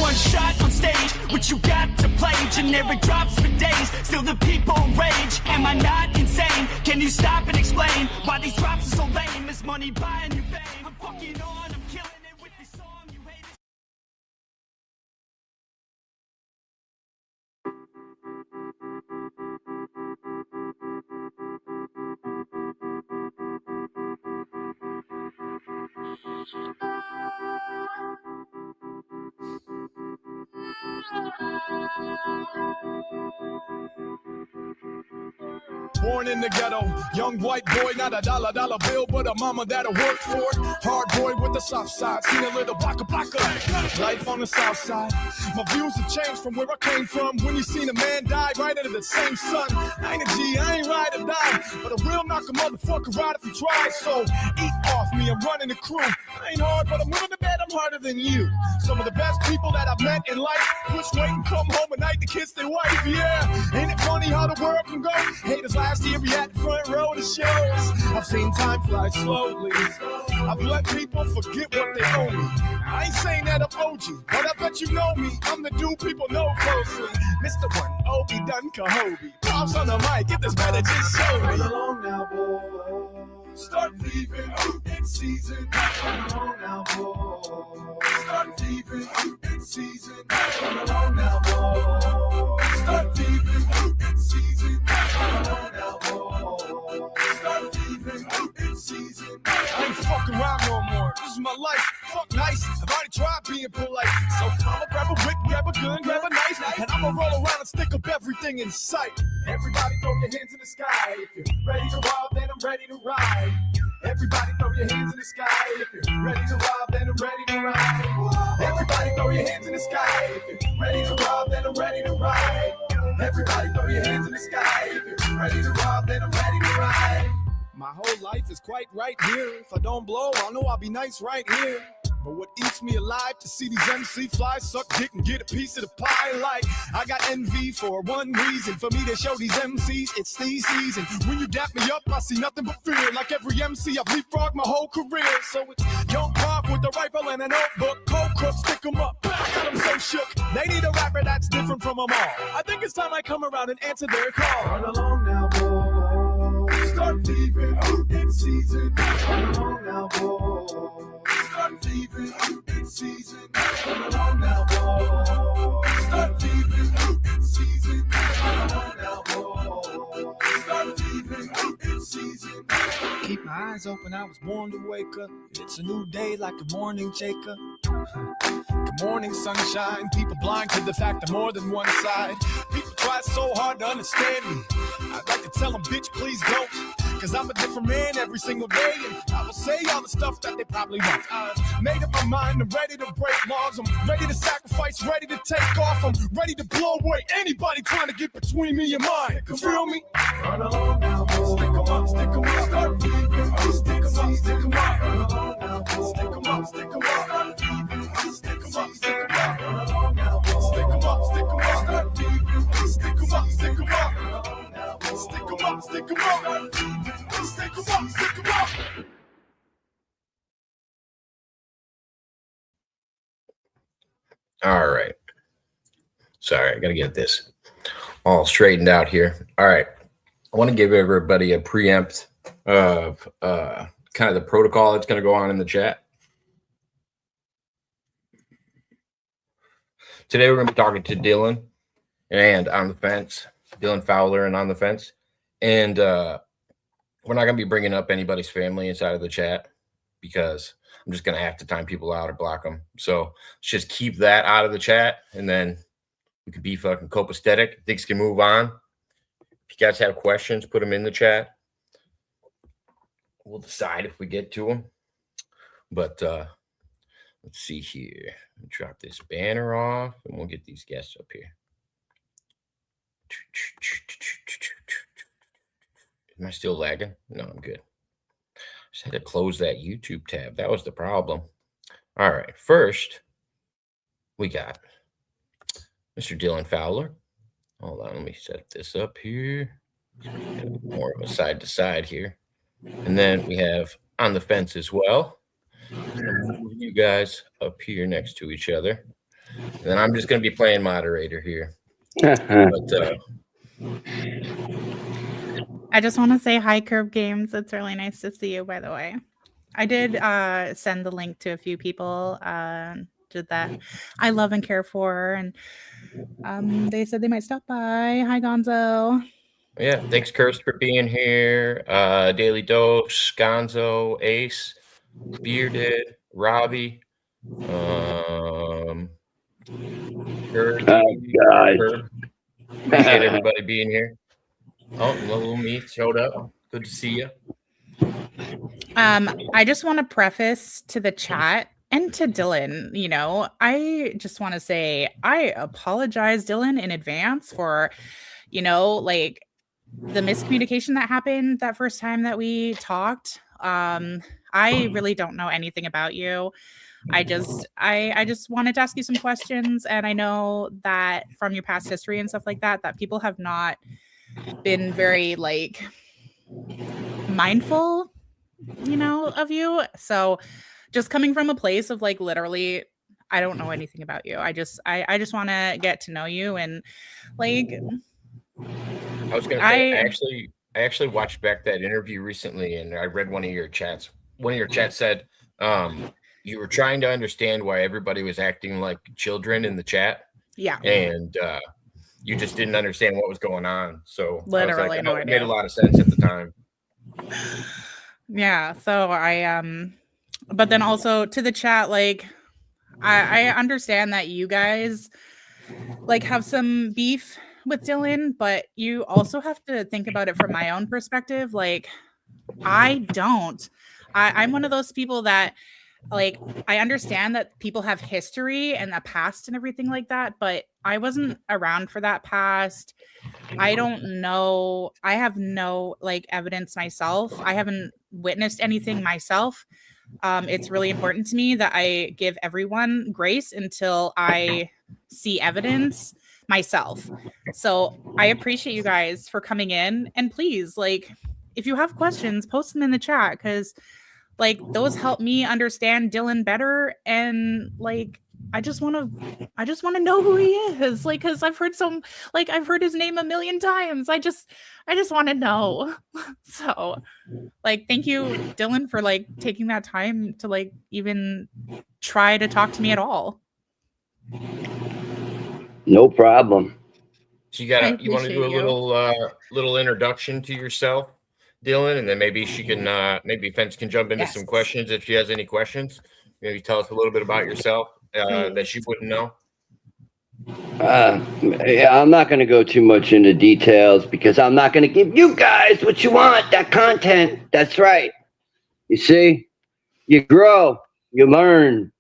one shot on stage, what you got to play? Generic drops for days, still the people rage. Am I not insane? Can you stop and explain why these drops are so lame? Is money buying you fame? I'm fucking on, I'm killing it with this song you hate. Born in the ghetto, young white boy, not a dollar bill, but a mama that'll work for it. Hard boy with the soft side, seen a little blocker. Life on the south side. My views have changed from where I came from. When you seen a man die right under the same sun. I ain't a G, I ain't ride or die, but I will knock a motherfucker out if he tries. So eat off me, I'm running the crew. I ain't hard, but I'm willing to bet I'm harder than you. Some of the best people that I've met in life push weight and come home at night to kiss their wife. Yeah, ain't it funny how the world can go? Haters last year, we had the front row to shows. I've seen time fly slowly. I've let people forget what they owe me. I ain't saying that I'm OG, but I bet you know me. I'm the dude people know closely. Mr. One, Obi Dun Kahobi. Pops on the mic, if this better just show me. Run along now, boy. Start thieving, it's season. Run along now, boy. Start thieving, it's season. Run along now, boy. Start thieving, it's season. Run along now, boy. Start thieving, it's season. I ain't fucking around no more. This is my life. Fuck nice. I've already tried being polite. So I'ma grab a whip, grab a gun, grab a knife, and I'ma roll around and stick up everything in sight. Everybody throw your hands in the sky. If you're ready to rob, then I'm ready to ride. Everybody throw your hands in the sky. If you're ready to rob, then I'm ready to ride. Everybody throw your hands in the sky. If you're ready to rob, then I'm ready to ride. Everybody throw your hands in the sky. If you're ready to rob, then I'm ready to ride. My whole life is quite right here. If I don't blow, I know I'll be nice right here. But what eats me alive to see these MC fly suck dick and get a piece of the pie. Like I got envy for one reason, for me to show these MCs it's the season. When you dap me up, I see nothing but fear. Like every MC, I've leapfrogged my whole career. So it's young pop with a rifle and a notebook. Cold crook, stick 'em up. I got 'em so shook. They need a rapper that's different from them all. I think it's time I come around and answer their call. Run along now, boy. Start thieving, it's season. Run along now, boy. Start thieving, it's season. Run along now, boy. Start thieving, it's season. Run along now, boy. Start thieving, it's season. Keep my eyes open, I was born to wake up. It's a new day like a morning shaker. Good morning, sunshine. People blind to the fact of more than one side. People try so hard to understand me. I'd like to tell them, bitch, please don't. Cause I'm a different man every single day. And I will say all the stuff that they probably want. I've made up my mind, I'm ready to break laws. I'm ready to sacrifice, ready to take off. I'm ready to blow away anybody trying to get between me and mine. You feel me? Run along now, boy. Stick 'em up, stick 'em up. Start thieving, stick 'em up, stick 'em up. Run along now, boy. Stick 'em up, stick 'em up. Start thieving, stick 'em up, stick 'em up. Run along now, boy. Stick 'em up, stick 'em up. Start thieving, stick 'em up, stick 'em up. Run along now, boy. Stick 'em up, stick 'em up. Start thieving, stick 'em up, stick 'em up. All right. Sorry, I got to get this all straightened out here. All right. I want to give everybody a preempt of kind of the protocol that's going to go on in the chat. Today, we're going to be talking to Dylan and On the Fence, Dylan Fowler and On the Fence. And we're not going to be bringing up anybody's family inside of the chat because I'm just going to have to time people out or block them. So let's just keep that out of the chat, and then we can be fucking copacetic. Things can move on. If you guys have questions, put them in the chat. We'll decide if we get to them. But let's see here. Drop this banner off, and we'll get these guests up here. Am I still lagging? No, I'm good. Just had to close that YouTube tab. That was the problem. All right. First, we got Mr. Dylan Fowler. Hold on. Let me set this up here. More of a side to side here. And then we have On the Fence as well. You guys up here next to each other. And I'm just going to be playing moderator here. But I just want to say hi, Curb Games. It's really nice to see you, by the way. I did send the link to a few people that I love and care for, and they said they might stop by. Hi, Gonzo. Yeah, thanks, Kirst, for being here. Daily Dose, Gonzo, Ace, Bearded, Robbie, Kurt. God. Appreciate everybody being here. Oh, Little Meat showed up. Good to see you. I just want to preface to the chat and to Dylan, you know, I just want to say I apologize, Dylan, in advance for, you know, like the miscommunication that happened that first time that we talked. I really don't know anything about you. I just wanted to ask you some questions, and I know that from your past history and stuff like that, that people have not been very like mindful, you know, of you. So just coming from a place of like literally I don't know anything about you. I just want to get to know you, and like I was gonna say I actually watched back that interview recently, and I read one of your chats. One of your chats said you were trying to understand why everybody was acting like children in the chat. Yeah. And you just didn't understand what was going on. So literally no idea. It made a lot of sense at the time. Yeah. So but then also to the chat, like I understand that you guys like have some beef with Dylan, but you also have to think about it from my own perspective. Like I'm one of those people that like I understand that people have history and a past and everything like that, but I wasn't around for that past. I don't know. I have no like evidence myself. I haven't witnessed anything myself. It's really important to me that I give everyone grace until I see evidence myself. So I appreciate you guys for coming in, and please, like, if you have questions, post them in the chat, because like those help me understand Dylan better. And like I just want to know who he is, like, because I've heard his name a million times. I just want to know. So like thank you, Dylan, for like taking that time to like even try to talk to me at all. No problem. So you want to do a little introduction to yourself, Dylan, and then maybe she can maybe Fence can jump into some questions if she has any questions. Maybe tell us a little bit about yourself that she wouldn't know. Yeah, I'm not going to go too much into details because I'm not going to give you guys what you want, that content. That's right. You see, you grow, you learn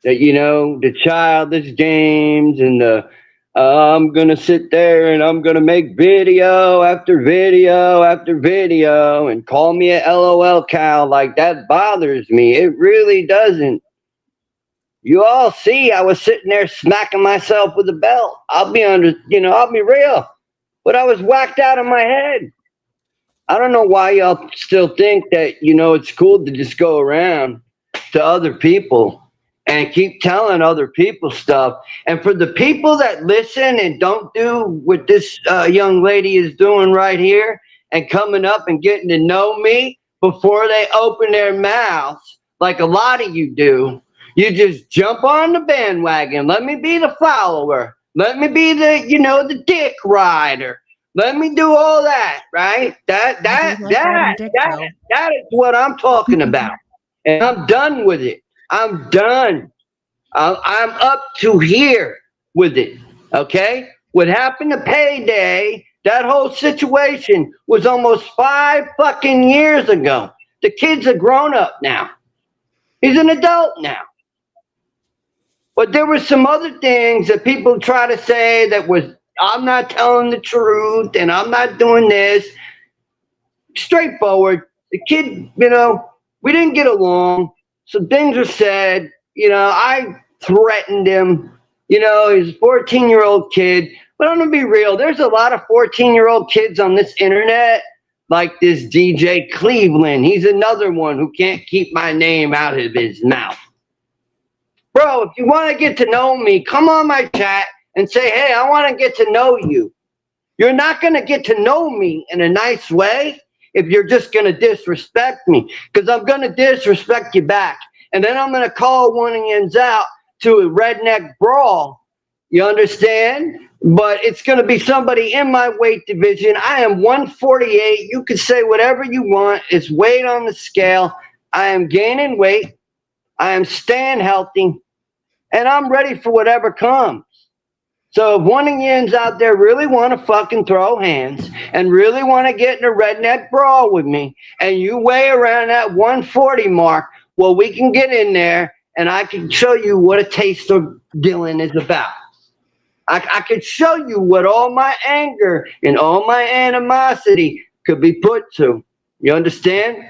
that, you know, the childish games and the I'm going to sit there and I'm going to make video after video after video and call me a LOL cow. Like, that bothers me. It really doesn't. You all see I was sitting there smacking myself with a belt. I'll be real. But I was whacked out of my head. I don't know why y'all still think that, you know, it's cool to just go around to other people and keep telling other people stuff. And for the people that listen and don't do what this young lady is doing right here and coming up and getting to know me before they open their mouths, like a lot of you do, you just jump on the bandwagon. Let me be the follower. Let me be the, you know, the dick rider. Let me do all that, right? That is what I'm talking about. And I'm done with it. I'm done. I'm up to here with it. Okay? What happened to Payday, that whole situation was almost 5 fucking years ago. The kid's a grown up now. He's an adult now. But there were some other things that people try to say that was, I'm not telling the truth and I'm not doing this. Straightforward. The kid, you know, we didn't get along. Some things were said. You know, I threatened him. You know, he's a 14-year-old kid. But I'm going to be real. There's a lot of 14-year-old kids on this internet, like this DJ Cleveland. He's another one who can't keep my name out of his mouth. Bro, if you want to get to know me, come on my chat and say, hey, I want to get to know you. You're not going to get to know me in a nice way if you're just going to disrespect me, because I'm going to disrespect you back. And then I'm going to call one of you out to a redneck brawl. You understand? But it's going to be somebody in my weight division. I am 148. You can say whatever you want. It's weight on the scale. I am gaining weight. I am staying healthy. And I'm ready for whatever comes. So if one of yins out there really want to fucking throw hands and really want to get in a redneck brawl with me, and you weigh around that 140 mark, well, we can get in there and I can show you what a taste of Dylan is about. I could show you what all my anger and all my animosity could be put to. You understand?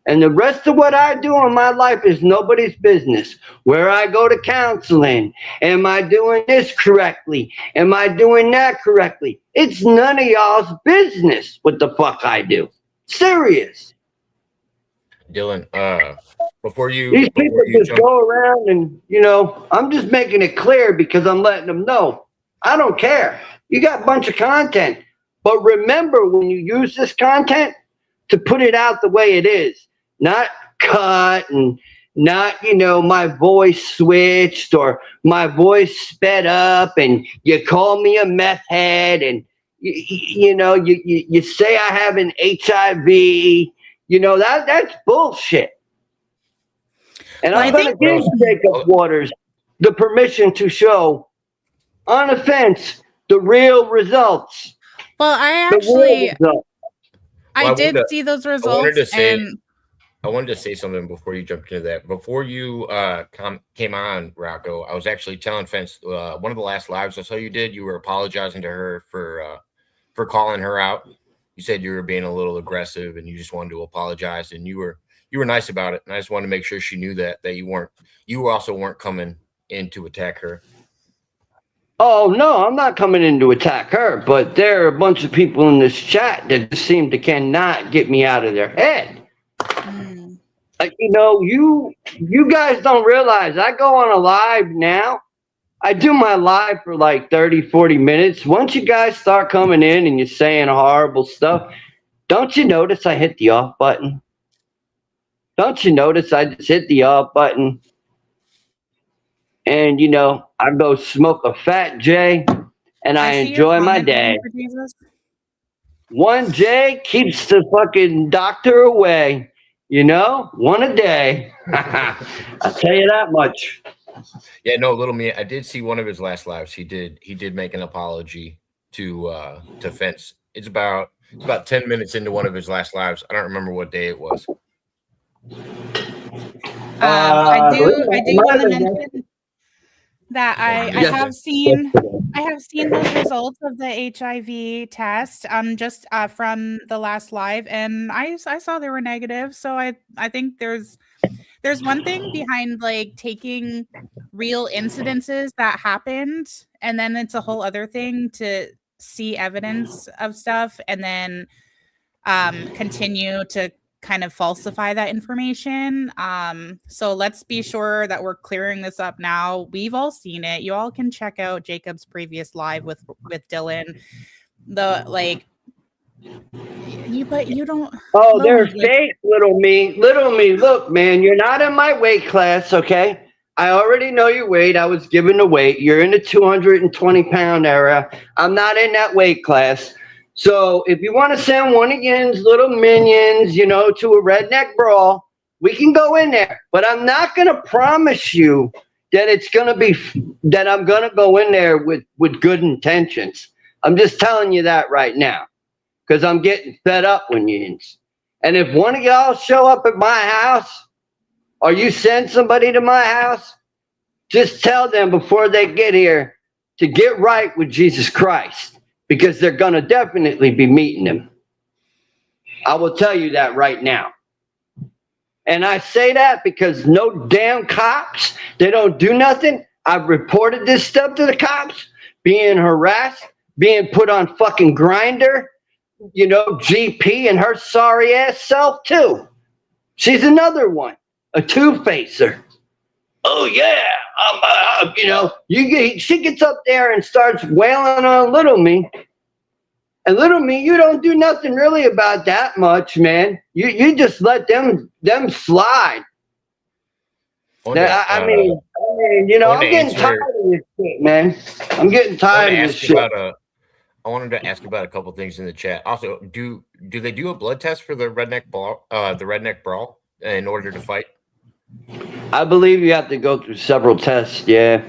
And the rest of what I do in my life is nobody's business. Where I go to counseling, am I doing this correctly? Am I doing that correctly? It's none of y'all's business what the fuck I do. Serious. Dylan, before you just go around and, you know, I'm just making it clear because I'm letting them know. I don't care. You got a bunch of content. But remember, when you use this content, to put it out the way it is. Not cut and not, you know, my voice switched or my voice sped up and you call me a meth head and, you know, you say I have an HIV. You know, that's bullshit. And Well, I'm going to give Jacob Waters the permission to show on the fence the real results. Well, I did see those results. I wanted to say something before you jumped into that. Before you came on, Rocco, I was actually telling Fence, one of the last lives I saw you did, you were apologizing to her for calling her out. You said you were being a little aggressive and you just wanted to apologize, and you were nice about it. And I just wanted to make sure she knew that you also weren't coming in to attack her. Oh, no, I'm not coming in to attack her, but there are a bunch of people in this chat that just seem to cannot get me out of their head. You know, you guys don't realize I go on a live now. I do my live for like 30, 40 minutes. Once you guys start coming in and you're saying horrible stuff, don't you notice I hit the off button? Don't you notice I just hit the off button? And, you know, I go smoke a fat J and I enjoy my day. One J keeps the fucking doctor away. You know, one a day. I'll tell you that much. Yeah, no, little me. I did see one of his last lives. He did make an apology to Fence. It's about 10 minutes into one of his last lives. I don't remember what day it was. I do want to mention that I have seen those results of the HIV test just from the last live, and I saw they were negative. So I think there's one thing behind like taking real incidences that happened, and then it's a whole other thing to see evidence of stuff and then continue to kind of falsify that information. So let's be sure that we're clearing this up now. We've all seen it. You all can check out Jacob's previous live with Dylan. But you don't. Oh, they're fake, little me. Little me, look, man, you're not in my weight class, okay? I already know your weight. I was given the weight. You're in the 220-pound area. I'm not in that weight class. So if you want to send one of Yin's little minions, you know, to a redneck brawl, we can go in there. But I'm not going to promise you that it's going to be that I'm going to go in there with good intentions. I'm just telling you that right now because I'm getting fed up with Yin's. And if one of y'all show up at my house or you send somebody to my house, just tell them before they get here to get right with Jesus Christ. Because they're going to definitely be meeting him. I will tell you that right now. And I say that because no damn cops, they don't do nothing. I've reported this stuff to the cops, being harassed, being put on fucking Grindr, you know, GP and her sorry ass self too. She's another one, a two-facer. oh yeah, she gets up there and starts wailing on Little Me. And Little Me, you don't do nothing really about that much, man. You just let them slide. I'm getting tired of this shit, man. I'm getting tired of this shit. I wanted to ask about a couple things in the chat. Also, do they do a blood test for the redneck brawl in order to fight? I believe you have to go through several tests. Yeah.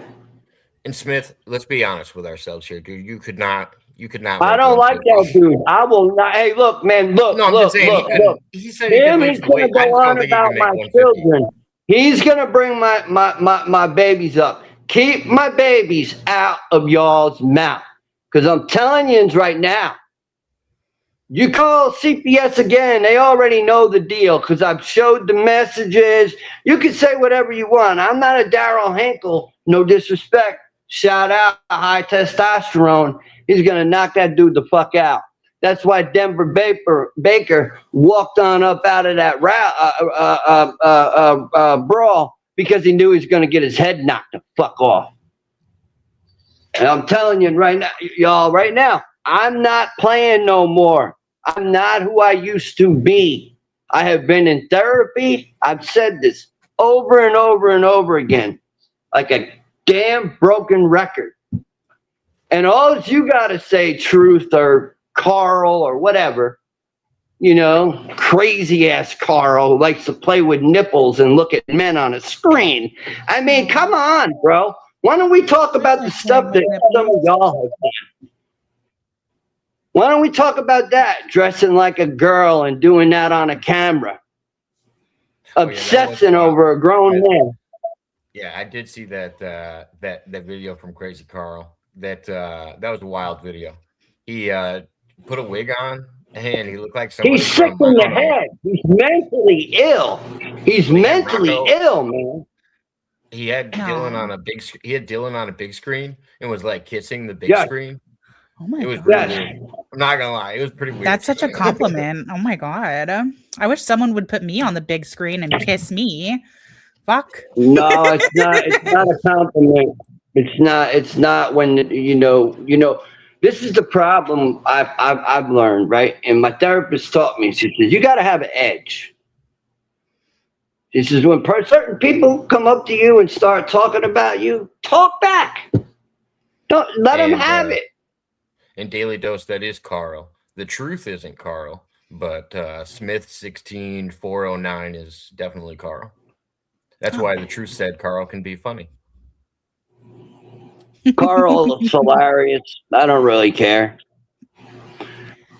And Smith, let's be honest with ourselves here, dude. You could not. I don't like that dude. I will not. Hey, look, man. Look. No, I'm just saying. Look. He said he could He's gonna go on about my children. He's gonna bring my babies up. Keep my babies out of y'all's mouth. Because I'm telling you right now, you call CPS again, they already know the deal because I've showed the messages. You can say whatever you want. I'm not a Daryl Hinkle, no disrespect. Shout out high testosterone. He's going to knock that dude the fuck out. That's why Denver Baker walked on up out of that brawl because he knew he was going to get his head knocked the fuck off. And I'm telling you right now, I'm not playing no more. I'm not who I used to be. I have been in therapy. I've said this over and over and over again, like a damn broken record. And all you got to say, Truth or Carl or whatever, crazy ass Carl who likes to play with nipples and look at men on a screen. I mean, come on, bro. Why don't we talk about the stuff that some of y'all have done? Why don't we talk about that? Dressing like a girl and doing that on a camera. Obsessing over a grown man. Yeah, I did see that video from Crazy Carl. That was a wild video. He put a wig on and he looked like someone. He's sick in the head. He's mentally ill. He's mentally ill, man. He had Dylan on a big. He had Dylan on a big screen and was like kissing the big screen. Oh my god! Weird. I'm not gonna lie, it was pretty weird. That's such a compliment. Oh my god! I wish someone would put me on the big screen and kiss me. Fuck. No, it's not. It's not a compliment. It's not when This is the problem I've learned, right? And my therapist taught me. She says you got to have an edge. This is when certain people come up to you and start talking about you, talk back. Don't let them have it. In Daily Dose, that is Carl. The Truth isn't Carl, but Smith 16409 is definitely Carl. That's why The Truth said Carl can be funny. Carl's hilarious. I don't really care.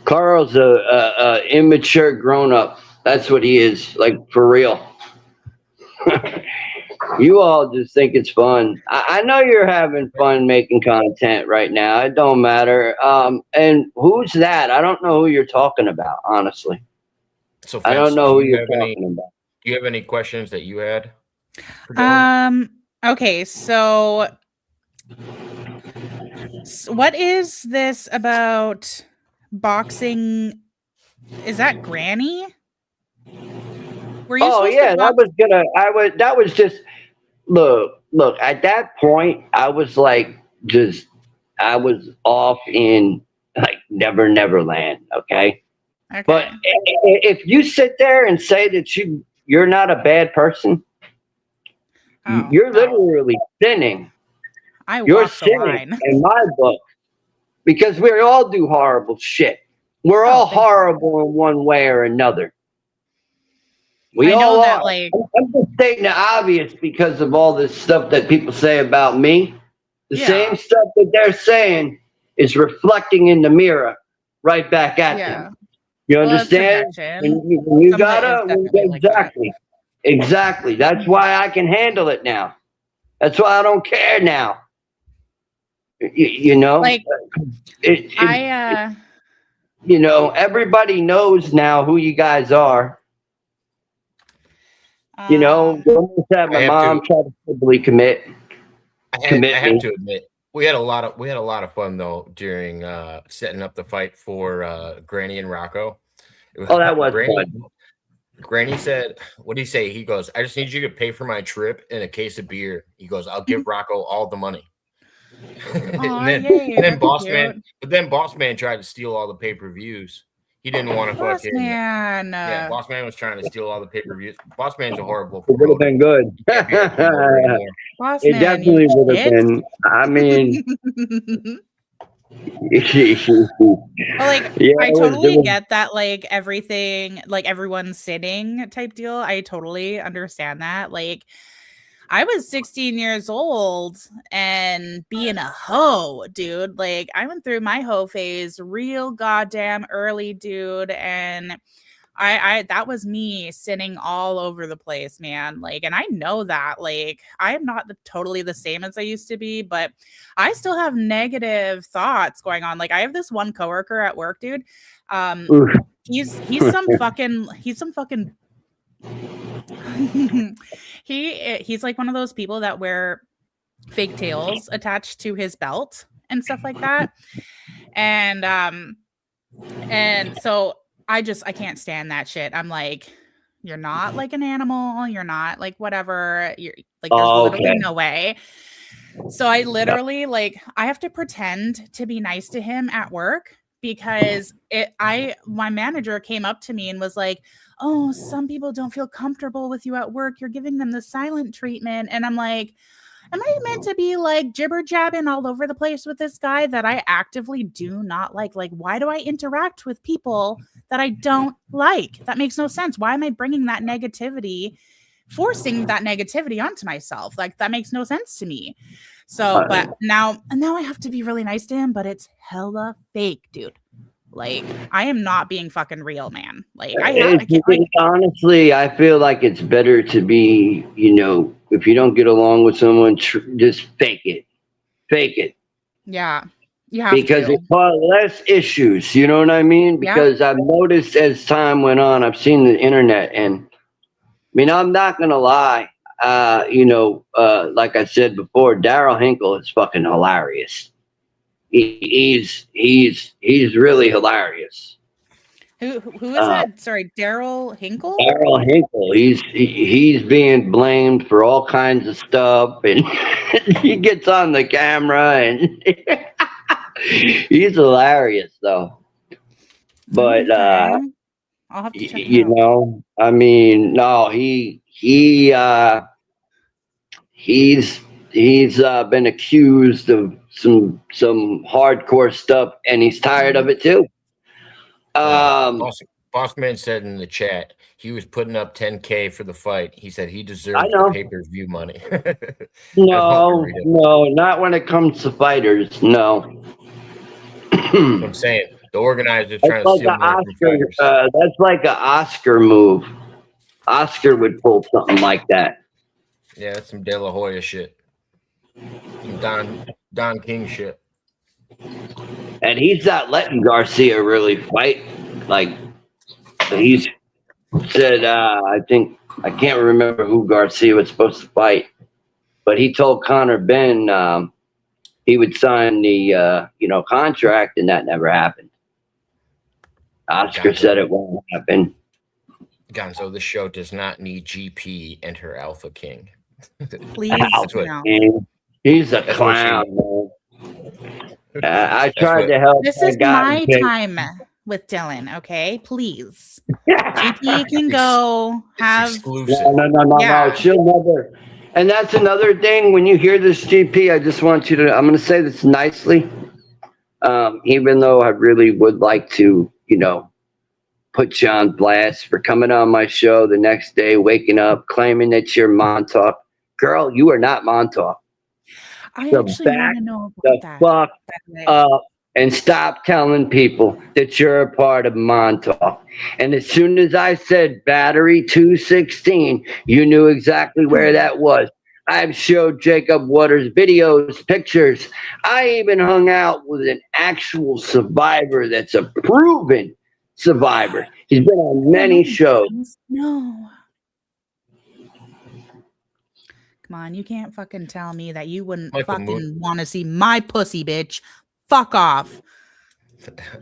Carl's a immature grown up. That's what he is, like for real. You all just think it's fun. I know you're having fun making content right now. It don't matter. And who's that? I don't know who you're talking about, honestly. So I don't know who you're talking about. Do you have any questions that you had? Okay, so what is this about boxing? Is that Granny? That was just look, at that point I was like I was off in like Neverland, okay? But if you sit there and say that you're not a bad person, you're literally sinning. You're sinning in my book. Because we all do horrible shit. We're all horrible in one way or another. We all are. I'm just stating the obvious because of all this stuff that people say about me. The same stuff that they're saying is reflecting in the mirror right back at them. You understand? You gotta exactly. That's why I can handle it now. That's why I don't care now. Everybody knows now who you guys are. Almost had my mom try to probably commit. I have to admit, we had a lot of fun though during setting up the fight for Granny and Rocco. That was fun. Granny said, what did he say? He goes, I just need you to pay for my trip and a case of beer. He goes, I'll give Rocco all the money. Oh, and yay, then that's Boss cute. Man, but then Boss Man tried to steal all the pay-per-views. He didn't want to Boss fucking Man. yeah, Boss Man was trying to steal all the pay-per-views. Boss Man's a horrible It would have promoter. been good. He can't be a promoter anymore. Boss It Man, definitely you would have shit. been. I mean, Well, like yeah, I it was- totally get that, like everything, like everyone's sitting type deal. I totally understand that. Like I was 16 years old and being a hoe, dude. Like I went through my hoe phase real goddamn early, dude, and I that was me sitting all over the place, man. Like, and I know that, like, I am not totally the same as I used to be, but I still have negative thoughts going on. Like, I have this one coworker at work, dude. Oof. He's some fucking he's like one of those people that wear fake tails attached to his belt and stuff like that. And so I can't stand that shit. I'm like, you're not like an animal, you're not like whatever, you're like there's literally no way. So I literally like I have to pretend to be nice to him at work because my manager came up to me and was like, oh, some people don't feel comfortable with you at work, you're giving them the silent treatment. And I'm like, am I meant to be like jibber jabbing all over the place with this guy that I actively do not like? Like, why do I interact with people that I don't like? That makes no sense. Why am I bringing that negativity, forcing that negativity onto myself? Like, that makes no sense to me. So, but now I have to be really nice to him, but it's hella fake, dude. Like, I am not being fucking real, man. Like, honestly, I feel like it's better to be, if you don't get along with someone, just fake it. Yeah. Because it causes less issues. You know what I mean? Because I've noticed as time went on, I've seen the internet, and I mean, I'm not gonna lie. Like I said before, Daryl Hinkle is fucking hilarious. He's really hilarious. Who is that? Sorry, Daryl Hinkle? Daryl Hinkle. He's being blamed for all kinds of stuff, and he gets on the camera, and he's hilarious, though. But I'll have to check it out. I mean, no, he's been accused of some hardcore stuff, and he's tired of it too. Boss Man said in the chat he was putting up $10K for the fight. He said he deserved the pay-per-view money. No, not when it comes to fighters. No. I'm saying the organizers trying to steal money from fighters. That's like an Oscar move. Oscar would pull something like that. Yeah, that's some De La Hoya shit. Some Don King shit. And he's not letting Garcia really fight. Like, he's said, I can't remember who Garcia was supposed to fight, but he told Conor Ben he would sign the contract, and that never happened. Oscar said it won't happen. Gonzo, this show does not need GP and her Alpha King. Please, Alpha King. He's a clown, man. I tried to help. This is my time with Dylan, okay? Please. GP can go have exclusive. No. She'll never. And that's another thing. When you hear this, GP, I just want you to. I'm going to say this nicely, even though I really would like to, put you on blast for coming on my show the next day, waking up, claiming that you're Montauk. Girl, you are not Montauk. I actually want to know about that. Fuck up and stop telling people that you're a part of Montauk. And as soon as I said Battery 216, you knew exactly where that was. I've showed Jacob Waters videos, pictures. I even hung out with an actual survivor that's a proven survivor. He's been on many shows. No. Come on, you can't fucking tell me that you wouldn't fucking want to see my pussy, bitch. Fuck off.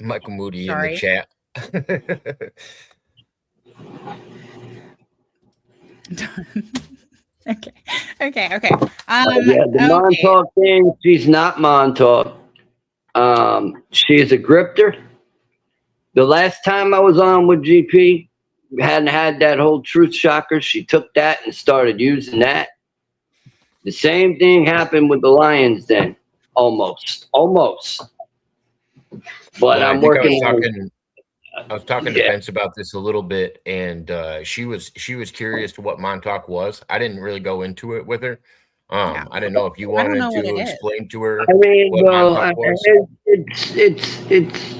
Michael Moody in the chat. Okay. Yeah, the Montauk thing, she's not Montauk. She's a grifter. The last time I was on with GP, hadn't had that whole truth shocker. She took that and started using that. The same thing happened with the Lions then. Almost. But Well, I'm I think working I was talking to Vince about this a little bit, and she was curious to what Montauk was. I didn't really go into it with her. Yeah. I didn't know if you I don't wanted know what to it is. explain to her I mean, what well, Montauk was. it's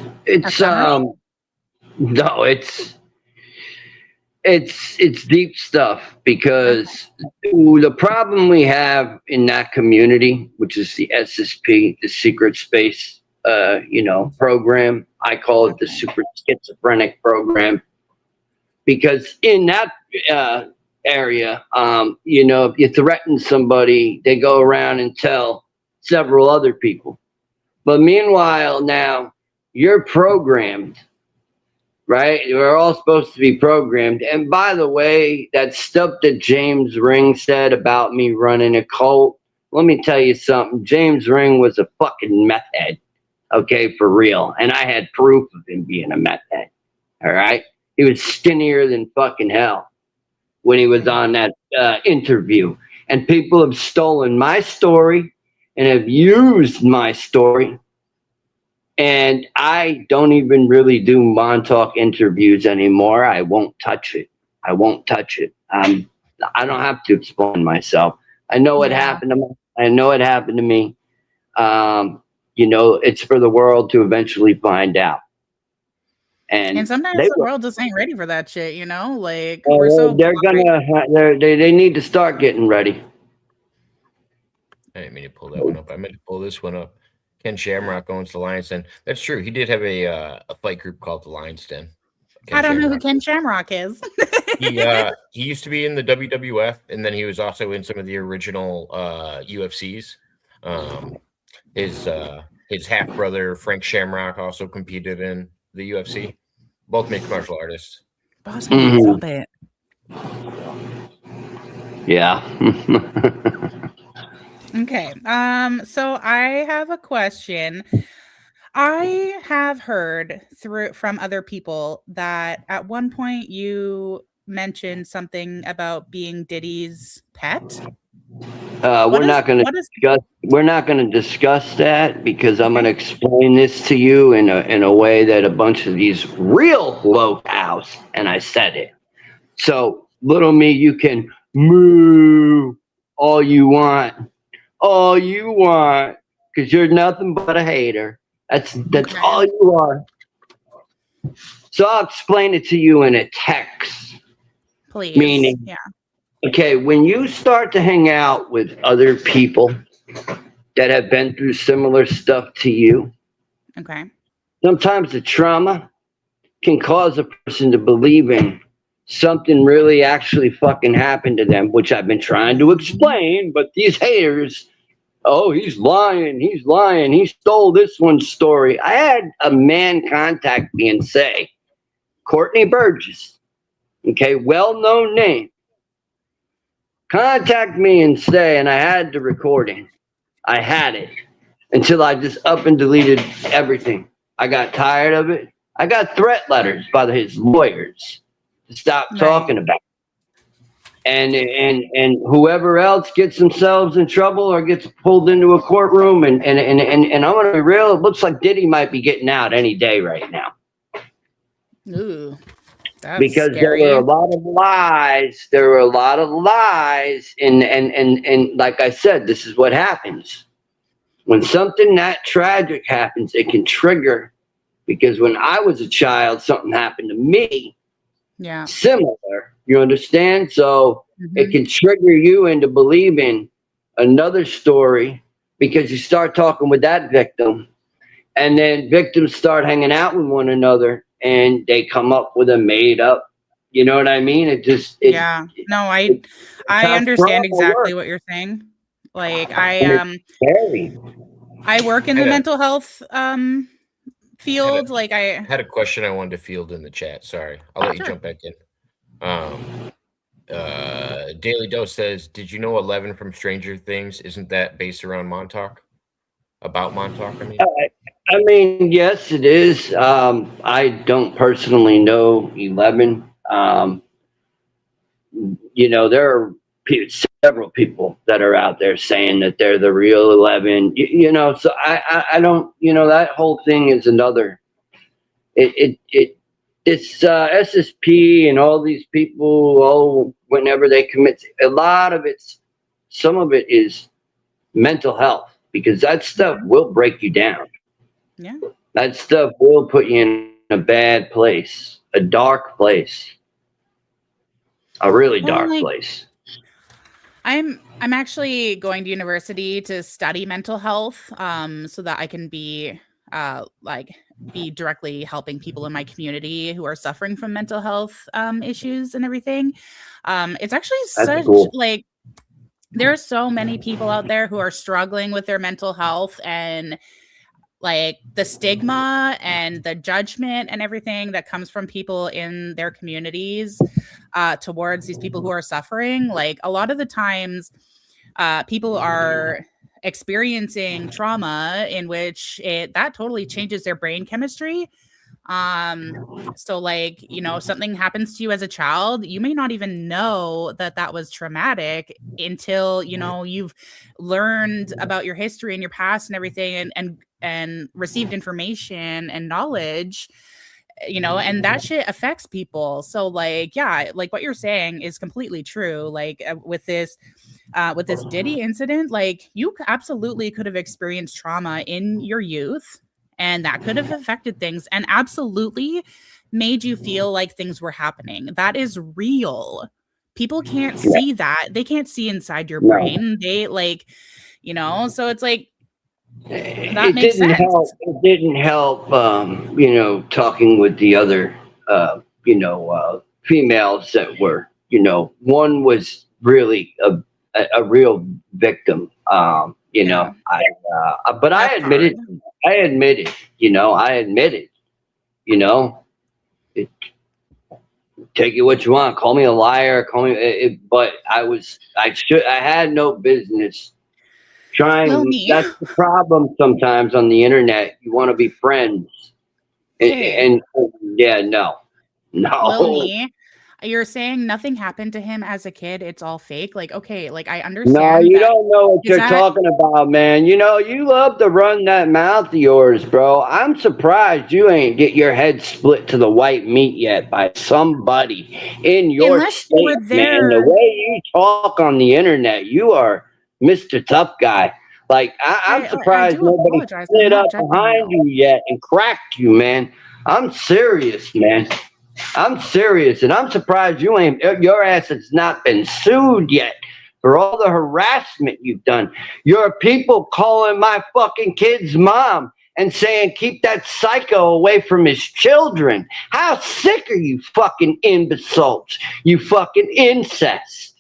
no, it's deep stuff because the problem we have in that community, which is the SSP, the secret space, program. I call it the super schizophrenic program because in that area, if you threaten somebody, they go around and tell several other people. But meanwhile, now you're programmed, right? We're all supposed to be programmed. And by the way, that stuff that James Ring said about me running a cult, let me tell you something. James Ring was a fucking meth head, okay, for real. And I had proof of him being a meth head, all right? He was skinnier than fucking hell when he was on that interview. And people have stolen my story and have used my story. And I don't even really do Montauk interviews anymore. I won't touch it. I don't have to explain myself. I know what happened to me. It's for the world to eventually find out. And sometimes the world just ain't ready for that shit, Like they need to start getting ready. I didn't mean to pull that one up. I meant to pull this one up. Ken Shamrock owns the Lions Den. That's true. He did have a fight group called the Lions Den. I don't know who Ken Shamrock is. He used to be in the WWF, and then he was also in some of the original UFCs. His half brother Frank Shamrock also competed in the UFC. Both mixed martial artists. Boss man, stop it. Yeah. Okay. So I have a question. I have heard from other people that at one point you mentioned something about being Diddy's pet. We're not going to discuss that because I'm going to explain this to you in a way that a bunch of these real locals, and I said it. So little me, you can moo all you want, because you're nothing but a hater. That's all you are. So I'll explain it to you in a text. Please. Meaning, okay, when you start to hang out with other people that have been through similar stuff to you, sometimes the trauma can cause a person to believe in something really actually fucking happened to them, which I've been trying to explain, but these haters, he's lying, he stole this one's story. I had a man contact me and say, Courtney Burgess, okay, well-known name, contact me and say, and I had the recording. I had it until I just up and deleted everything. I got tired of it. I got threat letters by his lawyers to stop talking about it. And whoever else gets themselves in trouble or gets pulled into a courtroom, and I'm gonna be real, it looks like Diddy might be getting out any day right now. Ooh. That's because scary. There were a lot of lies. And like I said, this is what happens. When something that tragic happens, it can trigger, because when I was a child, something happened to me. Yeah. Similar. You understand? So it can trigger you into believing another story because you start talking with that victim, and then victims start hanging out with one another. And they come up with a made up, you know what I mean? I understand exactly what you're saying. Like I work in the mental health field. I had a question I wanted to field in the chat. Sorry, I'll let you jump back in. Daily Dose says, "Did you know 11 from Stranger Things? Isn't that based around Montauk? About Montauk, I mean." I mean, yes, it is. I don't personally know 11. You know, there are several people that are out there saying that they're the real 11. You know, so I don't. You know, that whole thing is another. It's SSP and all these people. Oh, whenever they commit, a lot of some of it is mental health, because that stuff will break you down. Yeah. That stuff will put you in a bad place, a dark place, a really dark place. I'm actually going to university to study mental health, so that I can be be directly helping people in my community who are suffering from mental health issues and everything. It's actually such cool. like there are so many people out there who are struggling with their mental health, and like the stigma and the judgment and everything that comes from people in their communities towards these people who are suffering. Like a lot of the times people are experiencing trauma in which that totally changes their brain chemistry. So like, you know, something happens to you as a child, you may not even know that that was traumatic until, you know, you've learned about your history and your past and everything, and received information and knowledge, you know, and that shit affects people. So like, yeah, like what you're saying is completely true. Like with this Diddy incident, like you absolutely could have experienced trauma in your youth, and that could have affected things and absolutely made you feel like things were happening. That is real. People can't see that. They can't see inside your brain. They like, you know, so it's like, that makes sense. It didn't help, you know, talking with the other, you know, females that were, you know, one was really a real victim. You know, but I admitted, you know, take it what you want. Call me a liar. Call me, but I had no business trying. Well, me. That's the problem sometimes on the internet. You want to be friends. And yeah, no. Well, me. You're saying nothing happened to him as a kid. It's all fake. Like, okay, like I understand. No, you don't know what you're talking about, man. You know, you love to run that mouth of yours, bro. I'm surprised you ain't get your head split to the white meat yet by somebody in your state, man. The way you talk on the internet, you are Mr. Tough Guy. Like, I'm surprised nobody slid up behind you yet and cracked you, man. I'm serious, man. I'm serious, and I'm surprised your ass has not been sued yet for all the harassment you've done. Your people calling my fucking kid's mom and saying, keep that psycho away from his children. How sick are you fucking imbeciles? You fucking incest.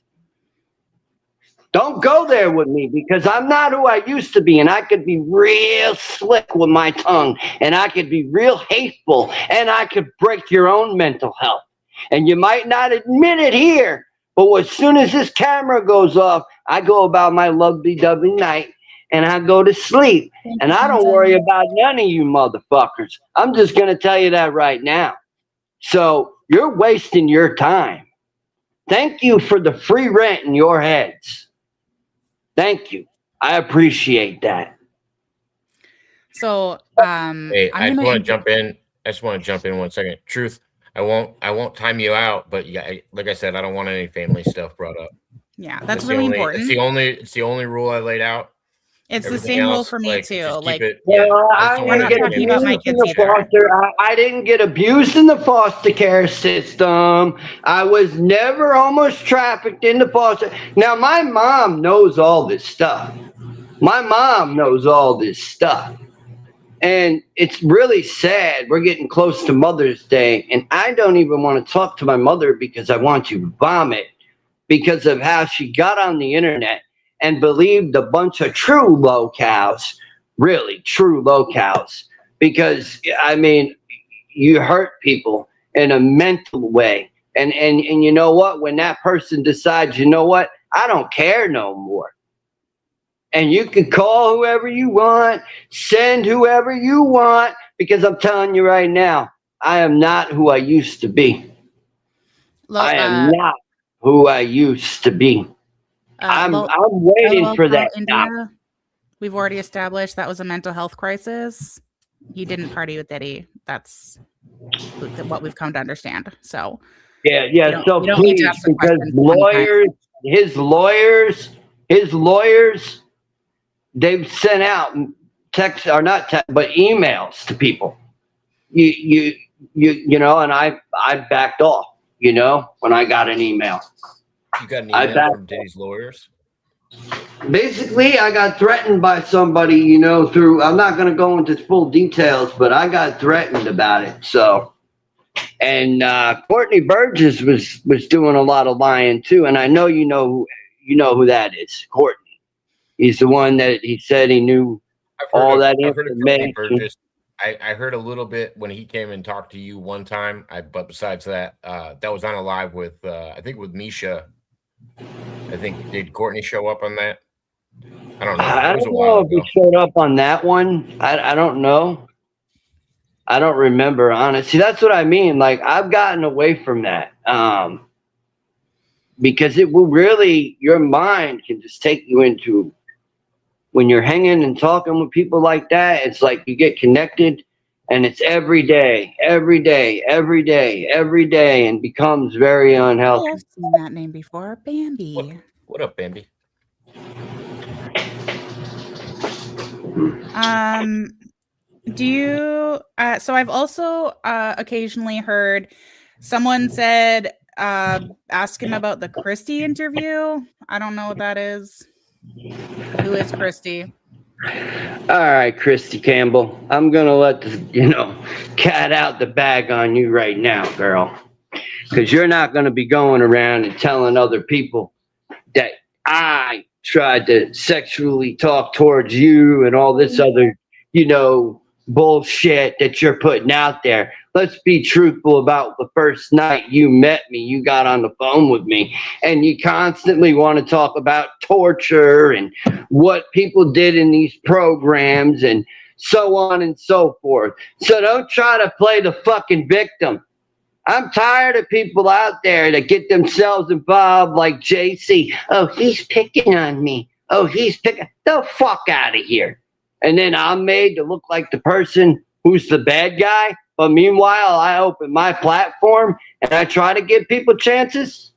Don't go there with me, because I'm not who I used to be, and I could be real slick with my tongue, and I could be real hateful, and I could break your own mental health. And you might not admit it here, but as soon as this camera goes off, I go about my lovely-dovey night, and I go to sleep, and I don't worry about none of you motherfuckers. I'm just going to tell you that right now. So you're wasting your time. Thank you for the free rent in your heads. Thank you. I appreciate that. So, hey, I just want to jump in. I just want to jump in 1 second. Truth, I won't time you out, but yeah, like I said, I don't want any family stuff brought up. Yeah, that's really important. It's the only rule I laid out. It's the same rule for me too. Like, we're not talking about my kids either. I didn't get abused in the foster care system. I was never almost trafficked into foster. Now, my mom knows all this stuff. And it's really sad. We're getting close to Mother's Day, and I don't even want to talk to my mother because I want to vomit because of how she got on the internet and believed a bunch of true low cows, really true low cows. Because, I mean, you hurt people in a mental way And you know what? When that person decides, you know what? I don't care no more. And you can call whoever you want, send whoever you want, because I'm telling you right now, I am not who I used to be. I am not who I used to be. I'm waiting for that. India, we've already established that was a mental health crisis. He didn't party with Diddy. That's what we've come to understand. So yeah. So please, because his lawyers, they've sent out texts, or not text, but emails to people. You know, and I backed off. You know, when I got an email. You got an email from Diddy's lawyers? Basically, I got threatened by somebody, you know, through, I'm not going to go into full details, but I got threatened about it. So, and Courtney Burgess was doing a lot of lying too. And I know you know who that is, Courtney. He's the one that he said he knew all that information. I heard a little bit when he came and talked to you one time. But besides that, that was on a live with I think with Misha. I think, did Courtney show up on that? I don't know. I don't know if he showed up on that one. I don't know. I don't remember, honestly. That's what I mean. Like, I've gotten away from that. Because it will really, your mind can just take you into, when you're hanging and talking with people like that, it's like you get connected, and it's every day, and becomes very unhealthy. I've seen that name before, Bambi. What up, Bambi? Do you? So I've also occasionally heard someone said, ask him about the Christie interview. I don't know what that is. Who is Christie? All right, Christy Campbell. I'm going to let the, cat out the bag on you right now, girl. Because you're not going to be going around and telling other people that I tried to sexually talk towards you and all this other, bullshit that you're putting out there. Let's be truthful about the first night you met me. You got on the phone with me and you constantly want to talk about torture and what people did in these programs and so on and so forth. So don't try to play the fucking victim. I'm tired of people out there that get themselves involved like JC. Oh, he's picking on me. Oh, he's picking the fuck out of here. And then I'm made to look like the person who's the bad guy. But meanwhile, I open my platform and I try to give people chances.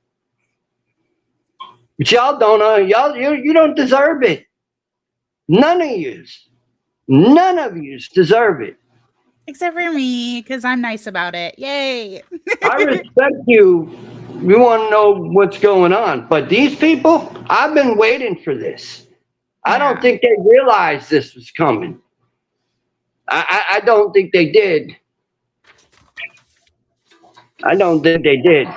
But y'all don't you don't deserve it. None of yous deserve it. Except for me, because I'm nice about it. Yay. I respect you. You want to know what's going on. But these people, I've been waiting for this. I don't think they realized this was coming. I don't think they did. I don't think they did.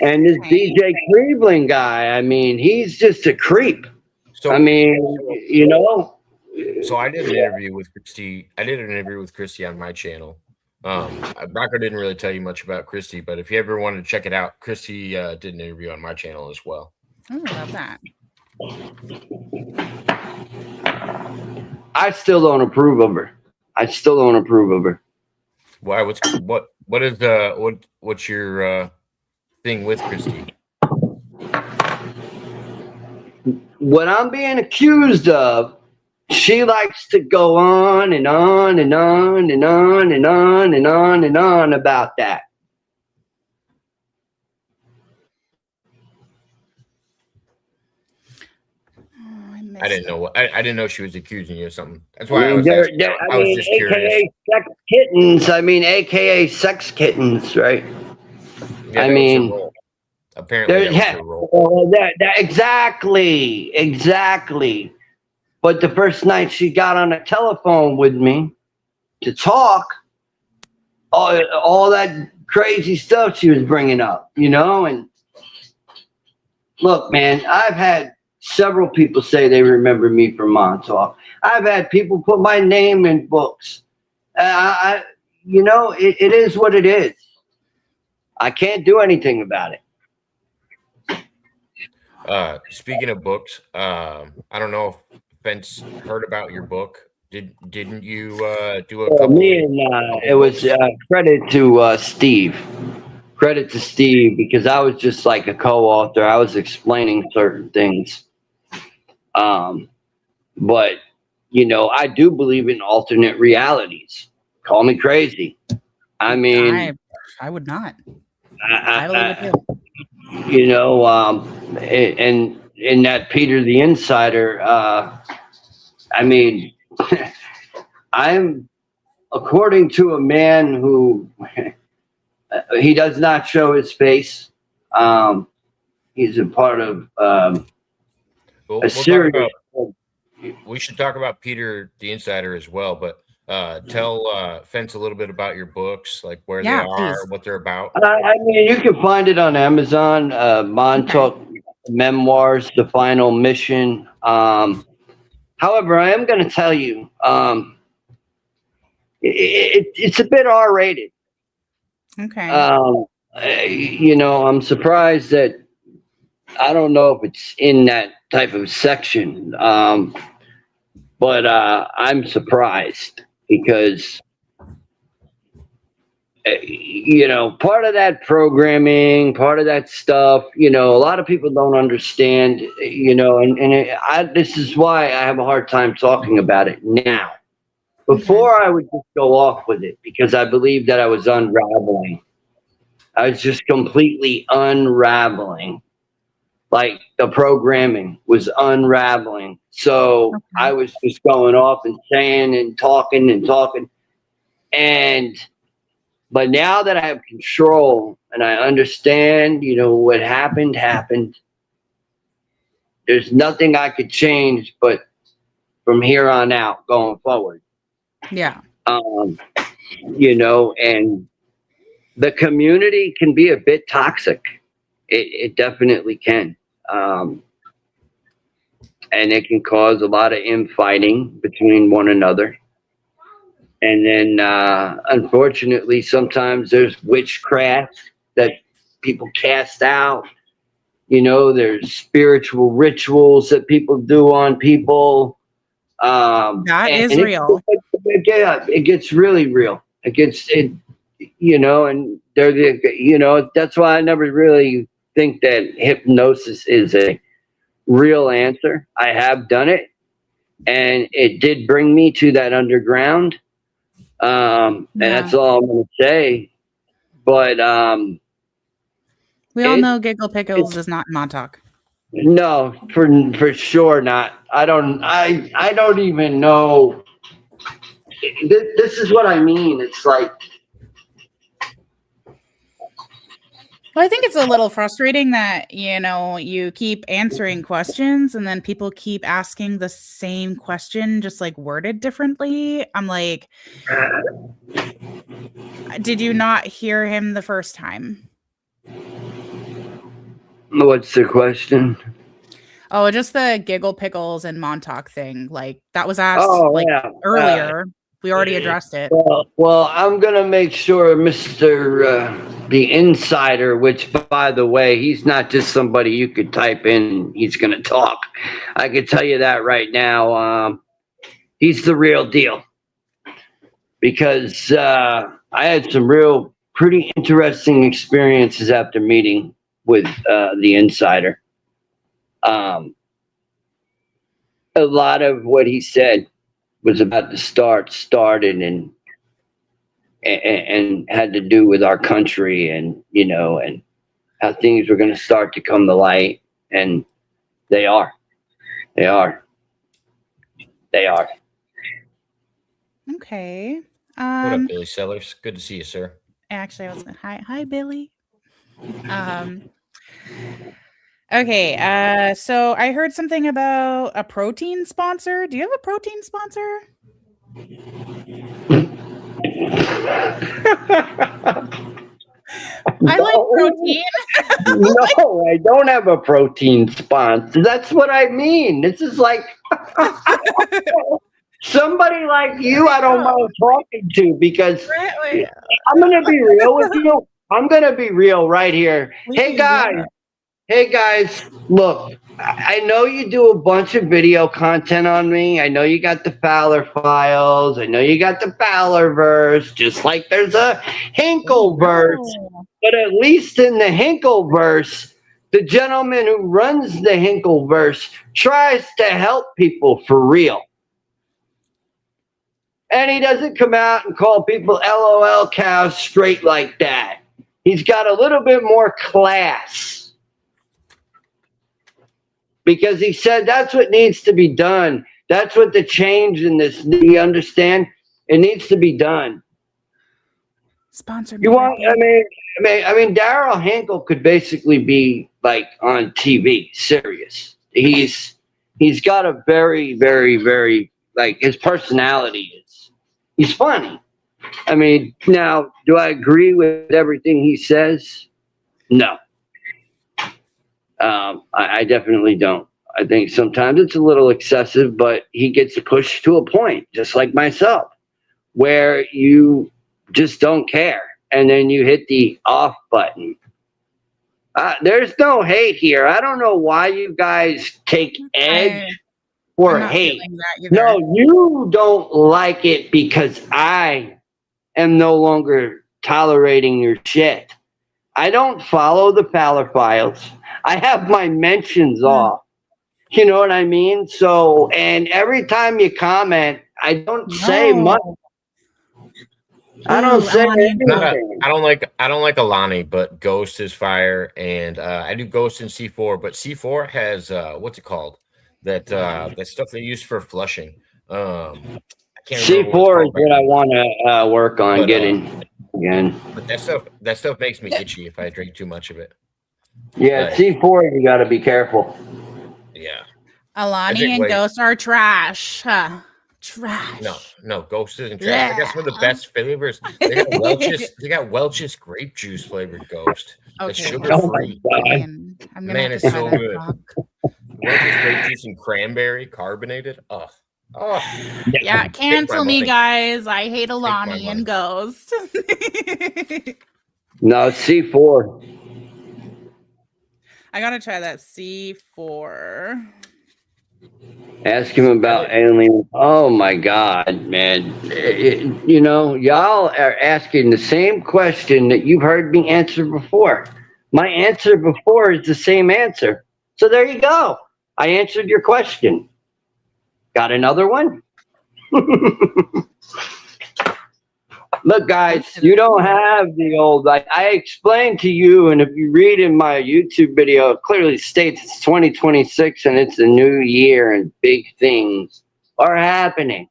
And this DJ Cleveland guy, I mean, he's just a creep. So, I mean, So I did an interview with Christy. I did an interview with Christy on my channel. Brocker didn't really tell you much about Christy, but if you ever wanted to check it out, Christy did an interview on my channel as well. I love that. I still don't approve of her. Why? What's your thing with Christy? What I'm being accused of, she likes to go on and on and on and on and on and on and on about that. I didn't know I didn't know she was accusing you of something. That's why I was just curious. Sex kittens. AKA sex kittens, right? Yeah, apparently that was her role. Exactly. But the first night she got on the telephone with me to talk, all that crazy stuff she was bringing up, and look, man, I've had several people say they remember me from Montauk. I've had people put my name in books. It is what it is. I can't do anything about it. Speaking of books, I don't know if Fence heard about your book. Didn't you do a Well, couple? me and it was credit to Steve. Credit to Steve, because I was just like a co-author. I was explaining certain things. But you know, I do believe in alternate realities. Call me crazy. I mean, I would not. I believe it too. you know, and in that Peter the Insider, I mean, I'm according to a man who he does not show his face. He's a part of a series. We should talk about Peter the Insider as well, but tell Fence a little bit about your books, like where they are, please. what they're about. I mean, you can find it on Amazon. Montauk Memoirs, The Final Mission. However, I am going to tell you, it's a bit R-rated. Okay. You know, I'm surprised that I don't know if it's in that type of section, but I'm surprised because, you know, part of that programming, part of that stuff, you know, a lot of people don't understand, you know, and this is why I have a hard time talking about it now. Before, I would just go off with it because I believed that I was unraveling. I was just completely unraveling. Like the programming was unraveling. So I was just going off and saying and talking. But now that I have control and I understand, you know, what happened. There's nothing I could change, but from here on out going forward. Yeah. You know, and the community can be a bit toxic. It definitely can. And it can cause a lot of infighting between one another. And then, unfortunately, sometimes there's witchcraft that people cast out. You know, there's spiritual rituals that people do on people. That is real. It gets really real. You know, and you know, that's why I never really think that hypnosis is a real answer. I have done it, and it did bring me to that underground. And that's all I'm going to say. But we all know Giggle Pickles is not Montauk. No, for sure not. I don't even know. This is what I mean. It's like, well, I think it's a little frustrating that, you know, you keep answering questions and then people keep asking the same question, just like worded differently. I'm like, did you not hear him the first time? What's the question? Oh, just the Giggle Pickles and Montauk thing. Like that was asked earlier. We already addressed it. Well, I'm going to make sure Mr. The Insider, which, by the way, he's not just somebody you could type in, he's going to talk. I can tell you that right now. He's the real deal. Because I had some pretty interesting experiences after meeting with The Insider. A lot of what he said was about to started and had to do with our country and, you know, and how things were going to start to come to light. And they are. Okay. What up, Billy Sellers? Good to see you, sir. Actually, I was hi, Billy. Okay, so I heard something about a protein sponsor. Do you have a protein sponsor? I like protein. No, I don't have a protein sponsor. That's what I mean. This is like somebody like you I don't mind talking to because I'm going to be real with you. I'm gonna be real right here. Please, yeah. Hey guys, look, I know you do a bunch of video content on me. I know you got the Fowler files. I know you got the Fowler verse, just like there's a Hinkle verse. Oh, But at least in the Hinkle verse, the gentleman who runs the Hinkle verse tries to help people for real. And he doesn't come out and call people LOL cows straight like that. He's got a little bit more class. Because he said that's what needs to be done. That's what the change in this. You understand? It needs to be done. sponsor me. You want? Rebby. I mean, Daryl Hinkle could basically be like on TV, serious. He's got a very, very, very like his personality is. He's funny. I mean, now, do I agree with everything he says? No. I definitely don't. I think sometimes it's a little excessive, but he gets pushed to a point, just like myself, where you just don't care. And then you hit the off button. There's no hate here. I don't know why you guys take edge or I'm not hate. feeling that either. No, you don't like it because I am no longer tolerating your shit. I don't follow the Fowler files. I have my mentions off. You know what I mean? So, and every time you comment, I don't say much. I don't say anything. I don't like Alani, but Ghost is fire, and I do Ghost in C4, but C4 has what's it called? That stuff they use for flushing. I can't C4 is what I want to work on getting again. But that stuff makes me itchy if I drink too much of it. Yeah, but C4 you got to be careful. Yeah. Alani and Ghost are trash. Trash. No, Ghost isn't trash. I got some of the best flavors. They got Welch's grape juice flavored Ghost. Okay. It's sugar free. Man, it's so good. Welch's grape juice and cranberry carbonated. Oh. Yeah, cancel me, guys. I hate Alani and Ghost. No, it's C4. I gotta try that C4. Ask him about alien. Oh my God, man! You know, y'all are asking the same question that you've heard me answer before. My answer before is the same answer. So there you go. I answered your question. Got another one? Look, guys, you don't have the old, like I explained to you, and if you read in my YouTube video, it clearly states it's 2026 and it's a new year and big things are happening.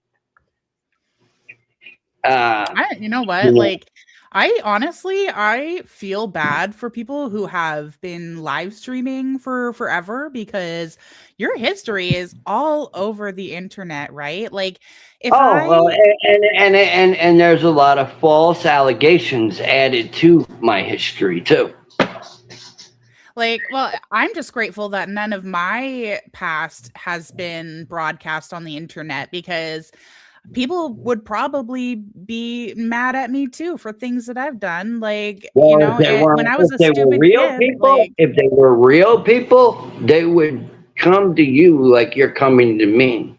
You know what? Like, I feel bad for people who have been live streaming for forever because your history is all over the internet, right? Like, and there's a lot of false allegations added to my history too. Like, well, I'm just grateful that none of my past has been broadcast on the internet because people would probably be mad at me too for things that I've done. Like, when I was a stupid kid, if they were real people, they would come to you like you're coming to me.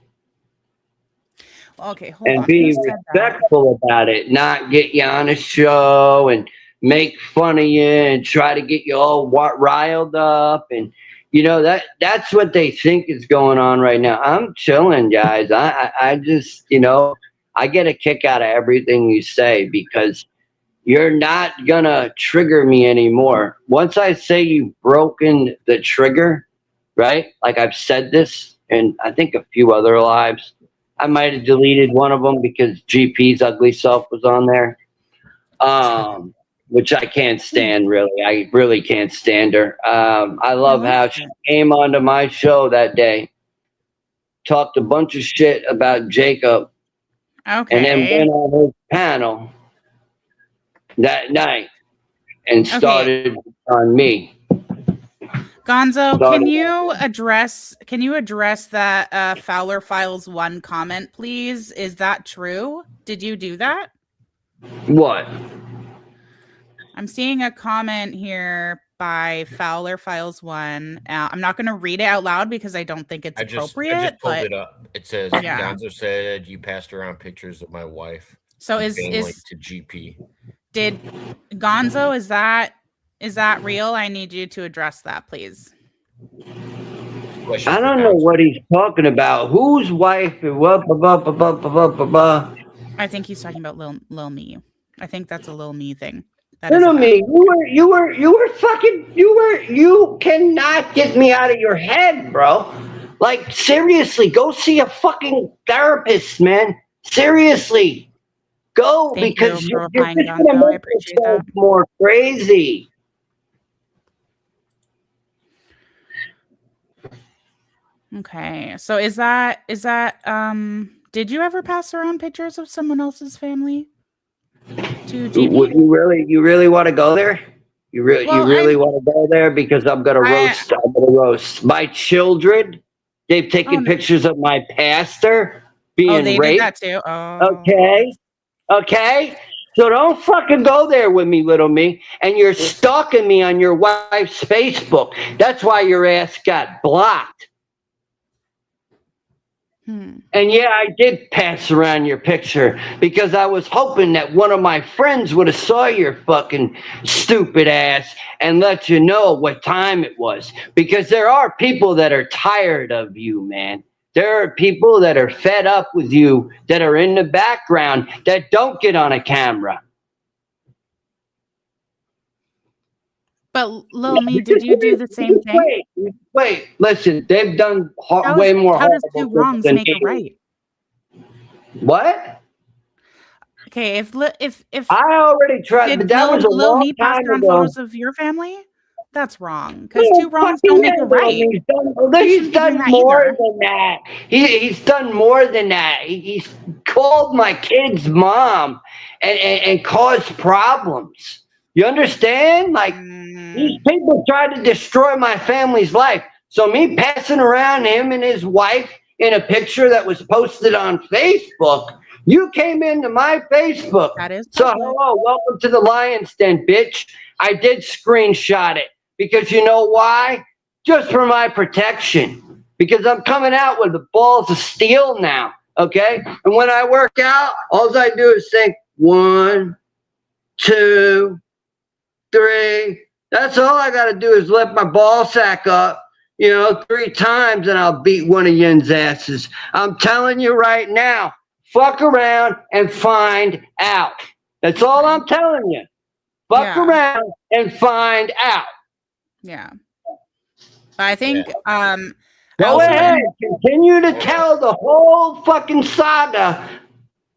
Okay, hold on. And be respectful about it, not get you on a show and make fun of you and try to get you all riled up. And you know, that's what they think is going on right now. I'm chilling, guys. I just, you know, I get a kick out of everything you say because you're not gonna trigger me anymore. Once I say you've broken the trigger, right? Like I've said this, and I think a few other lives. I might have deleted one of them because GP's ugly self was on there. Which I can't stand, really. I really can't stand her. I love how she came onto my show that day, talked a bunch of shit about Jacob, and then went on his panel that night and started on me. Gonzo, can you address that Fowler Files 1 comment, please? Is that true? Did you do that? What? I'm seeing a comment here by Fowler Files 1. I'm not going to read it out loud because I don't think it's I appropriate. just pulled but it up. It says, Yeah. Gonzo said you passed around pictures of my wife. So and is family to GP. did Gonzo, is that real? I need you to address that, please. Question I for don't know Gonzo. what he's talking about. Whose wife? What? I think he's talking about Lil Me. I think that's a Lil Me thing. That No, is a no, fact. me. You cannot get me out of your head, bro. Like, seriously, go see a fucking therapist, man. Seriously. Go, Thank because you you're for just replying, gonna Gonzo. I make appreciate yourself that. more crazy. Okay. So is that did you ever pass around pictures of someone else's family to GP? You really want to go there? You really Well, want to go there? Because I'm gonna roast my children. They've taken pictures of my pastor being they raped. did that too. Oh. Okay. So don't fucking go there with me, little me. And you're stalking me on your wife's Facebook. That's why your ass got blocked. And yeah, I did pass around your picture because I was hoping that one of my friends would have saw your fucking stupid ass and let you know what time it was. Because there are people that are tired of you, man. There are people that are fed up with you that are in the background that don't get on a camera. But Lil Me, did you do the same thing? Wait, listen, they've done way more how does horrible two wrongs things than make a me. right? What? Okay, if I already tried, but that was a Lil long Me passed time around ago. photos of your family, that's wrong. Because two wrongs don't make a right. He's done more than that. He's done more than that. He's called my kid's mom and caused problems. You understand? Like, these people tried to destroy my family's life. So me passing around him and his wife in a picture that was posted on Facebook, you came into my Facebook. That is so public. hello, welcome to the Lion's Den, bitch. I did screenshot it because you know why? Just for my protection. Because I'm coming out with the balls of steel now, okay? And when I work out, all I do is think 1, 2, 3. That's all I got to do is lift my ball sack up, 3 times, and I'll beat one of Yin's asses. I'm telling you right now, fuck around and find out. That's all I'm telling you. Fuck around and find out. Yeah. But I think Go ahead, continue to tell the whole fucking saga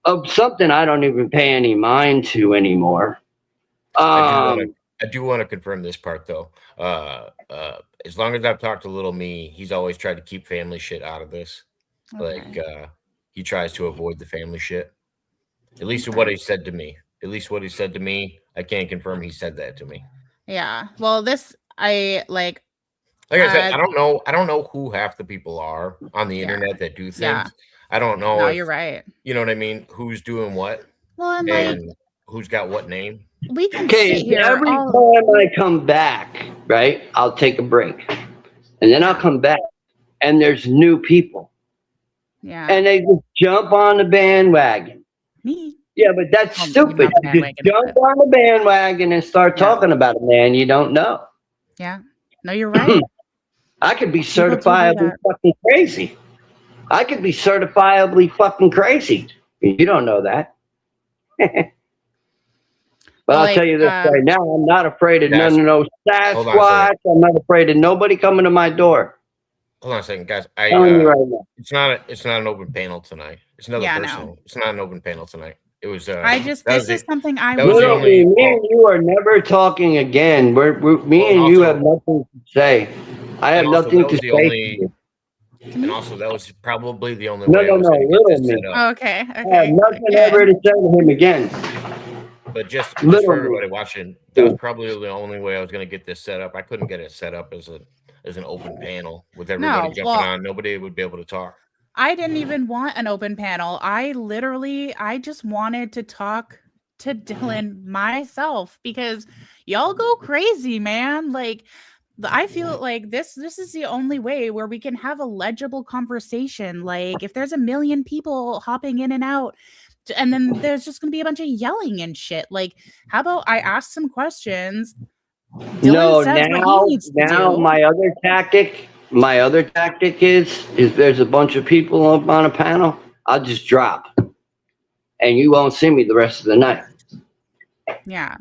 of something I don't even pay any mind to anymore. I do want to confirm this part though. As long as I've talked to Little Me, he's always tried to keep family shit out of this. Okay. Like he tries to avoid the family shit. At least what he said to me. I can't confirm he said that to me. Yeah. Well, like I said, I don't know who half the people are on the internet that do things. Yeah. I don't know. No, you're right. You know what I mean? Who's doing what? Well, and like who's got what name? We can sit here every time I come back, right? I'll take a break, and then I'll come back, and there's new people. Yeah. And they just jump on the bandwagon. Me. Yeah, but that's stupid. You just jump on the bandwagon and start talking about a man you don't know. Yeah. No, you're right. I could be certifiably fucking crazy. You don't know that. But I'll tell you this right now, I'm not afraid of none of those Sasquatch. I'm not afraid of nobody coming to my door. Hold on a second, guys. It's not an open panel tonight. It's another person. No. It's not an open panel tonight. It was. This is something I was. Me and you are never talking again. Me and you have nothing to say. I have nothing to say. And also, that was probably the only way. No, little me. Okay. I have nothing ever to say to him again. But just for everybody watching, that was probably the only way I was going to get this set up. I couldn't get it set up as an open panel with everybody jumping on. Nobody would be able to talk. I didn't even want an open panel. I just wanted to talk to Dylan myself because y'all go crazy, man. Like, I feel like this is the only way where we can have a legible conversation. Like, if there's a million people hopping in and out, and then there's just gonna be a bunch of yelling and shit. Like, how about I ask some questions? Dylan No, says what he needs to now do. my other tactic is there's a bunch of people up on a panel, I'll just drop. And you won't see me the rest of the night. Yeah.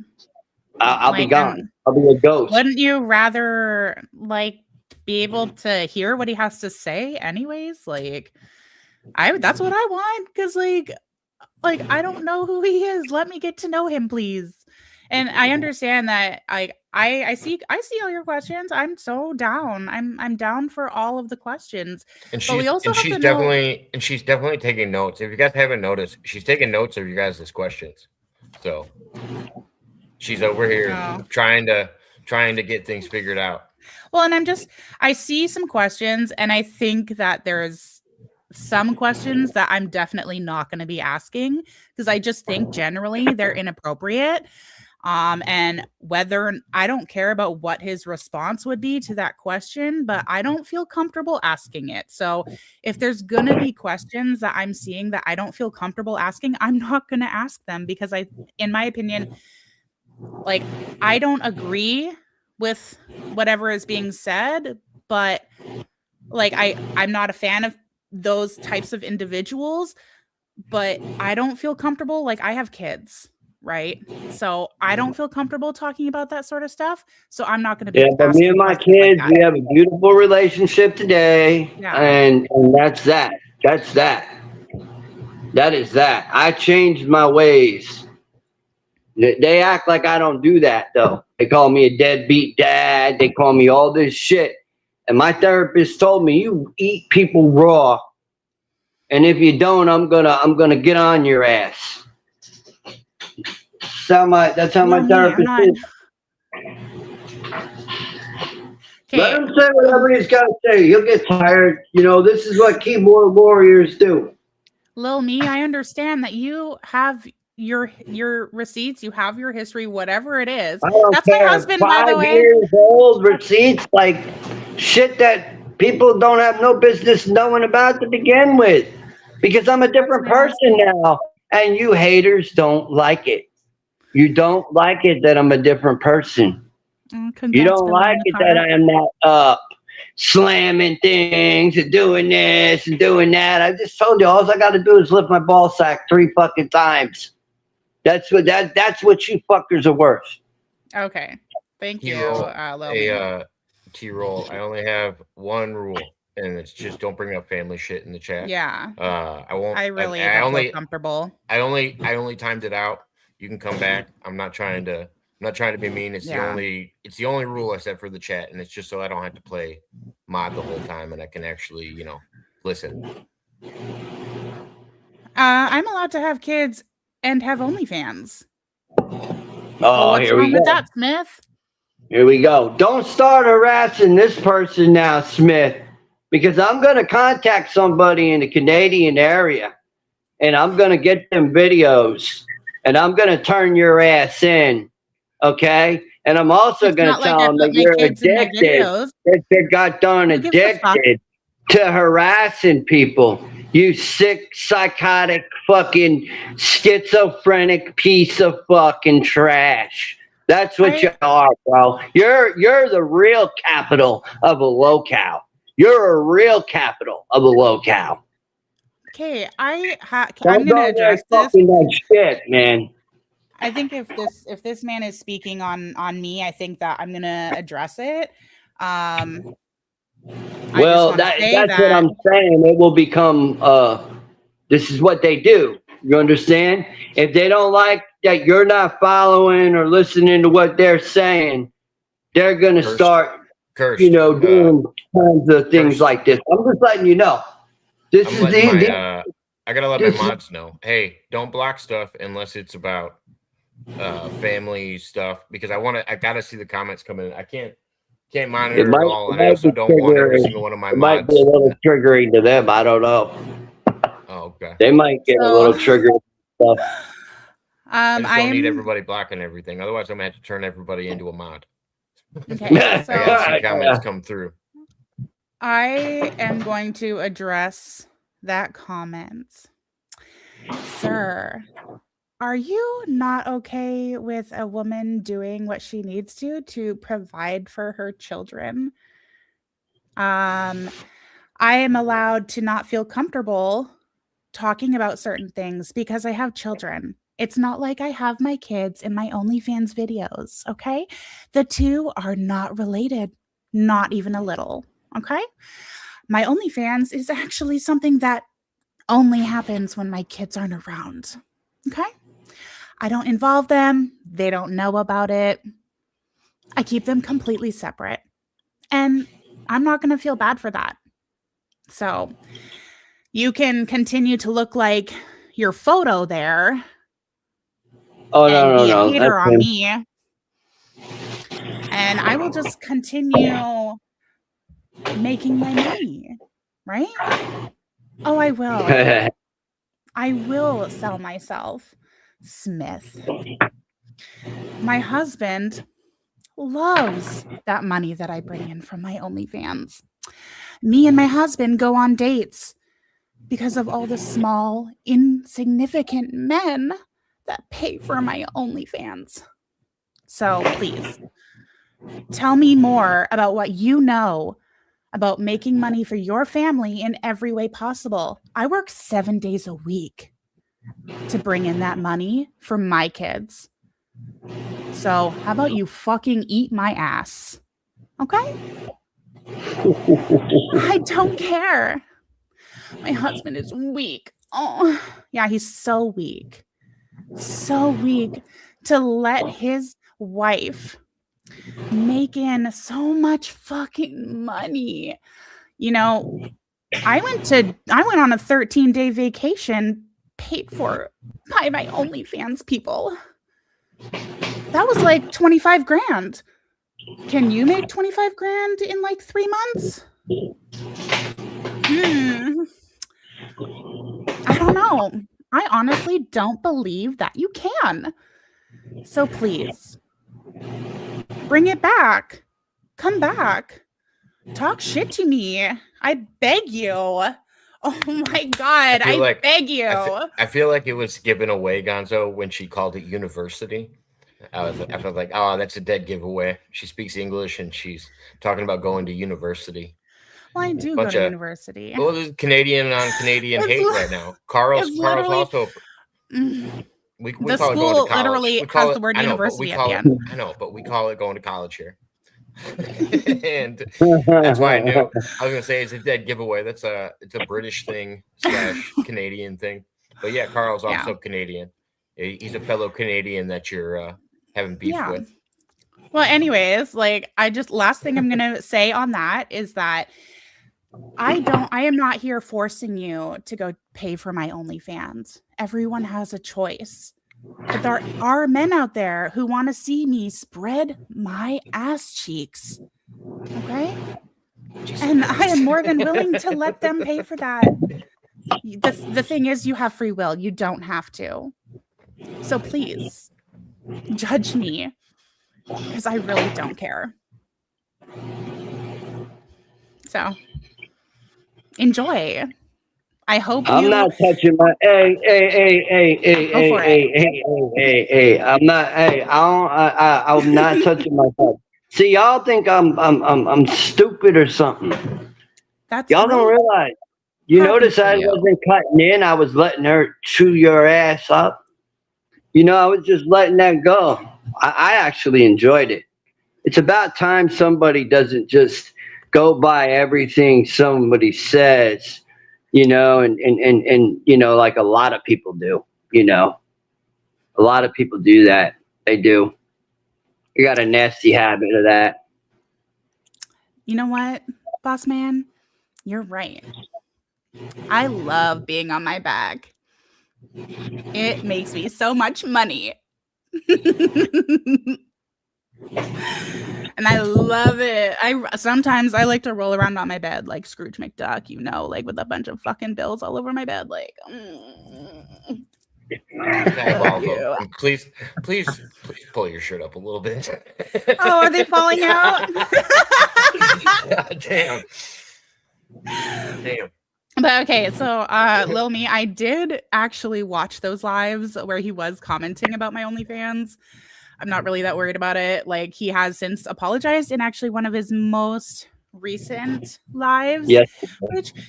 I'll be Like, gone. I'll be a ghost. Wouldn't you rather like be able to hear what he has to say anyways? Like, that's what I want, because like I don't know who he is. Let me get to know him, please. And I understand that I see all your questions. I'm so down. I'm down for all of the questions. And But we also have she's to definitely taking notes. If you guys haven't noticed, she's taking notes of you guys' questions. So she's over here trying to get things figured out. Well, and I see some questions, and I think that there's some questions that I'm definitely not going to be asking because I just think generally they're inappropriate. And whether I don't care about what his response would be to that question, but I don't feel comfortable asking it. So if there's going to be questions that I'm seeing that I don't feel comfortable asking, I'm not going to ask them because in my opinion, like, I don't agree with whatever is being said, but like, I'm not a fan of those types of individuals, but I don't feel comfortable. Like, I have kids. Right. So I don't feel comfortable talking about that sort of stuff. So I'm not going to be. Yeah, but me and my kids, we have a beautiful relationship today. Yeah. And that's that. That's that. That is that. I changed my ways. They act like I don't do that, though. They call me a deadbeat dad. They call me all this shit. And my therapist told me, you eat people raw. And if you don't, I'm gonna get on your ass. That's how my therapist is. Let him say whatever he's got to say. He'll get tired. You know, this is what keyboard warriors do. Lil me, I understand that you have your receipts, you have your history, whatever it is. That's my husband, by the way. 5 years old receipts, like shit that people don't have no business knowing about to begin with. Because I'm a different person now. And you haters don't like it. You don't like it that I'm a different person. You don't like it that I am not up, slamming things and doing this and doing that. I just told you, all I got to do is lift my ball sack 3 fucking times. That's what you fuckers are worth. Okay. Thank you, T-Roll. I only have one rule, and it's just don't bring up family shit in the chat. Yeah. I won't. I really don't feel comfortable. I only timed it out. You can come back. I'm not trying to be mean. It's the only rule I set for the chat, and it's just so I don't have to play mod the whole time, and I can actually, listen. I'm allowed to have kids and have OnlyFans. Oh, what's here wrong we go. with that, Smith? Here we go. Don't start harassing this person now, Smith, because I'm going to contact somebody in the Canadian area, and I'm going to get them videos. And I'm going to turn your ass in, okay? And I'm also going to tell them that you're addicted, that you're goddamn addicted to harassing people. You sick, psychotic, fucking schizophrenic piece of fucking trash. That's what you are, bro. You're the real capital of a locale. You're a real capital of a locale. Okay, I'm going to address this. That shit, man. I think if this man is speaking on me, I think that I'm going to address it. Well, that's what I'm saying. It will become. This is what they do. You understand? If they don't like that you're not following or listening to what they're saying, they're going to start, doing kinds of things like this. I'm just letting you know. I gotta let my mods know. Hey, don't block stuff unless it's about family stuff, because I gotta see the comments coming in. I can't monitor it all, and I also don't want every single one of my mods. Might be a little triggering to them. I don't know. Oh, okay. They might get a little triggered stuff. I just don't need I'm everybody blocking everything. Otherwise, I'm gonna have to turn everybody into a mod. okay. I got some So comments come through. I am going to address that comment. Sir, are you not okay with a woman doing what she needs to provide for her children? I am allowed to not feel comfortable talking about certain things because I have children. It's not like I have my kids in my OnlyFans videos, okay? The two are not related, not even a little, okay? My OnlyFans is actually something that only happens when my kids aren't around, okay? I don't involve them. They don't know about it. I keep them completely separate. And I'm not going to feel bad for that. So you can continue to look like your photo there Oh, and be a no. hater That's on him. me. And I will just continue making my money, right? Oh, I will. I will sell myself, Smith. My husband loves that money that I bring in from my OnlyFans. Me and my husband go on dates because of all the small, insignificant men that pay for my OnlyFans. So please, tell me more about what you know about making money for your family in every way possible. I work 7 days a week to bring in that money for my kids. So how about you fucking eat my ass? Okay? I don't care. My husband is weak. Oh, yeah, he's so weak. So weak to let his wife make in so much fucking money. You know, I went on a 13-day vacation paid for by my OnlyFans people. That was like 25 grand. Can you make 25 grand in like 3 months? I don't know. I honestly don't believe that you can. So please, bring it back. Come back. Talk shit to me. I beg you. Oh my God, I beg you. I feel like it was given away, Gonzo, when she called it university. I felt like, oh, that's a dead giveaway. She speaks English and she's talking about going to university. Well, I do go to university. Well, there's Canadian on Canadian hate right now. Carl's also. We the call school it going to college. Literally has the word university at the end. I know, but we call it going to college here. And that's why I knew. I was gonna say it's a dead giveaway. It's a British thing / Canadian thing. But yeah, Carl's also Canadian. He's a fellow Canadian that you're having beef with. Well, anyways, like last thing I'm gonna say on that is that I am not here forcing you to go pay for my OnlyFans. Everyone has a choice. But there are men out there who want to see me spread my ass cheeks. Okay? And I am more than willing to let them pay for that. The thing is, you have free will. You don't have to. So please, judge me. Because I really don't care. So, enjoy. I hope I'm not touching my hey. I'm not touching my butt. See, y'all think I'm stupid or something. Y'all don't realize. You notice I wasn't cutting in. I was letting her chew your ass up. You know, I was just letting that go. I actually enjoyed it. It's about time somebody doesn't just go by everything somebody says. You know, and you know, like a lot of people do, you know. A lot of people do that. They do. You got a nasty habit of that. You know what, boss man? You're right. I love being on my back. It makes me so much money. And I love it. Sometimes I like to roll around on my bed like Scrooge McDuck, you know, like with a bunch of fucking bills all over my bed. Like, Diabolical. Please pull your shirt up a little bit. Oh, are they falling out? Damn. But okay, so Lil Me, I did actually watch those lives where he was commenting about my OnlyFans. I'm not really that worried about it. Like, he has since apologized in actually one of his most recent lives. Yes.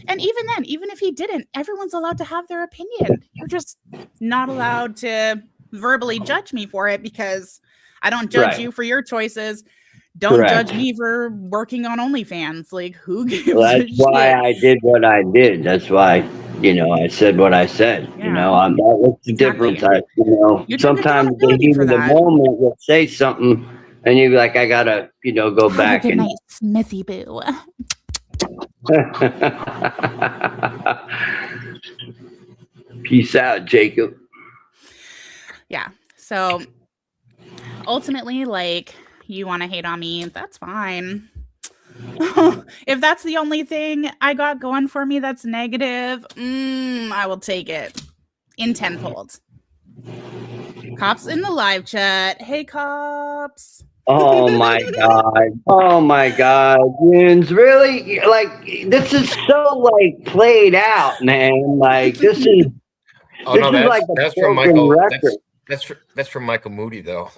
And even then, even if he didn't, everyone's allowed to have their opinion. You're just not allowed to verbally judge me for it, because I don't judge you for your choices. Don't judge me for working on OnlyFans. Like, who gives a shit? That's why I did what I did. That's why, I said what I said. Yeah. What's the difference? You took Sometimes the accountability heat for of the that. moment will say something, and you'll be like, I gotta, go Have back a good and. night, Smithy Boo. Peace out, Jacob. Yeah. So ultimately, like, you want to hate on me, that's fine. If that's the only thing I got going for me that's negative, I will take it in tenfold. Cops in the live chat. Hey, cops. Oh my god. Oh my god. Yins, really? Like, this is so, like, played out, man. Like, this is. Oh no, that's from Michael. Record. That's from Michael Moody, though.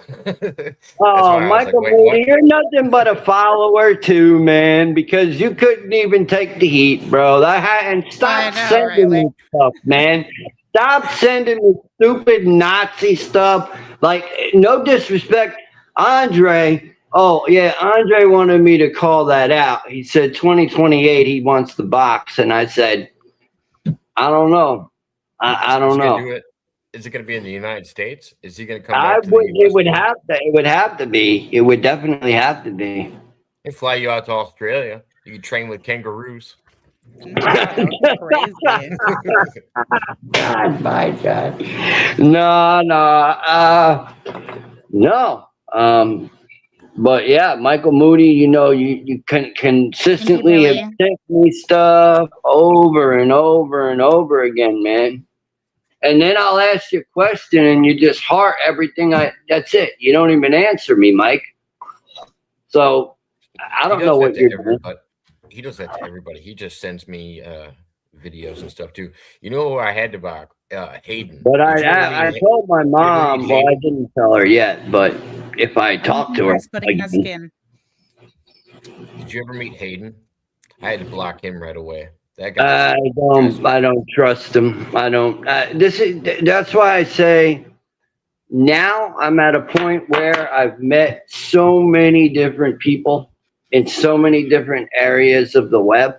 Oh, Michael Moody, you're nothing but a follower too, man. Because you couldn't even take the heat, bro. And stop sending me stuff, man. Stop sending me stupid Nazi stuff. Like, no disrespect, Andre. Oh yeah, Andre wanted me to call that out. He said 2028 he wants the box, and I said, I don't know. I don't know. Is it going to be in the United States? Is he going to come back to the US? It would have to. It would have to be. It would definitely have to be. They fly you out to Australia. You can train with kangaroos. Crazy. God, my God. No. But yeah, Michael Moody, you can consistently have sent me stuff over and over and over again, man. And then I'll ask you a question and you just heart everything. That's it. You don't even answer me, Mike. So I don't know what you're doing. He does that to everybody. He just sends me videos and stuff too. You know who I had to buy? Hayden. But I told my mom. Well, I didn't tell her yet, but if I talk to her, skin. Did you ever meet Hayden? I had to block him right away. That guy. I don't trust him. I don't. That's why I say now I'm at a point where I've met so many different people in so many different areas of the web.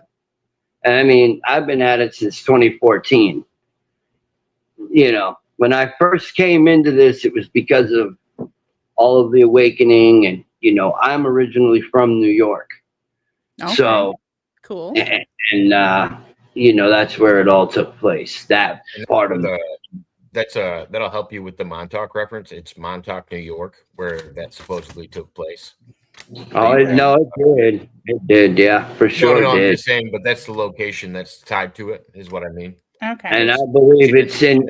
And I mean, I've been at it since 2014. When I first came into this, it was because of all of the awakening. And, I'm originally from New York. Okay. So cool. And that's where it all took place. That part of that'll help you with the Montauk reference. It's Montauk, New York, where that supposedly took place. Oh no, it did. It did, yeah, for sure. No, it did. I'm just saying, but that's the location that's tied to it, is what I mean. Okay. And I believe it's in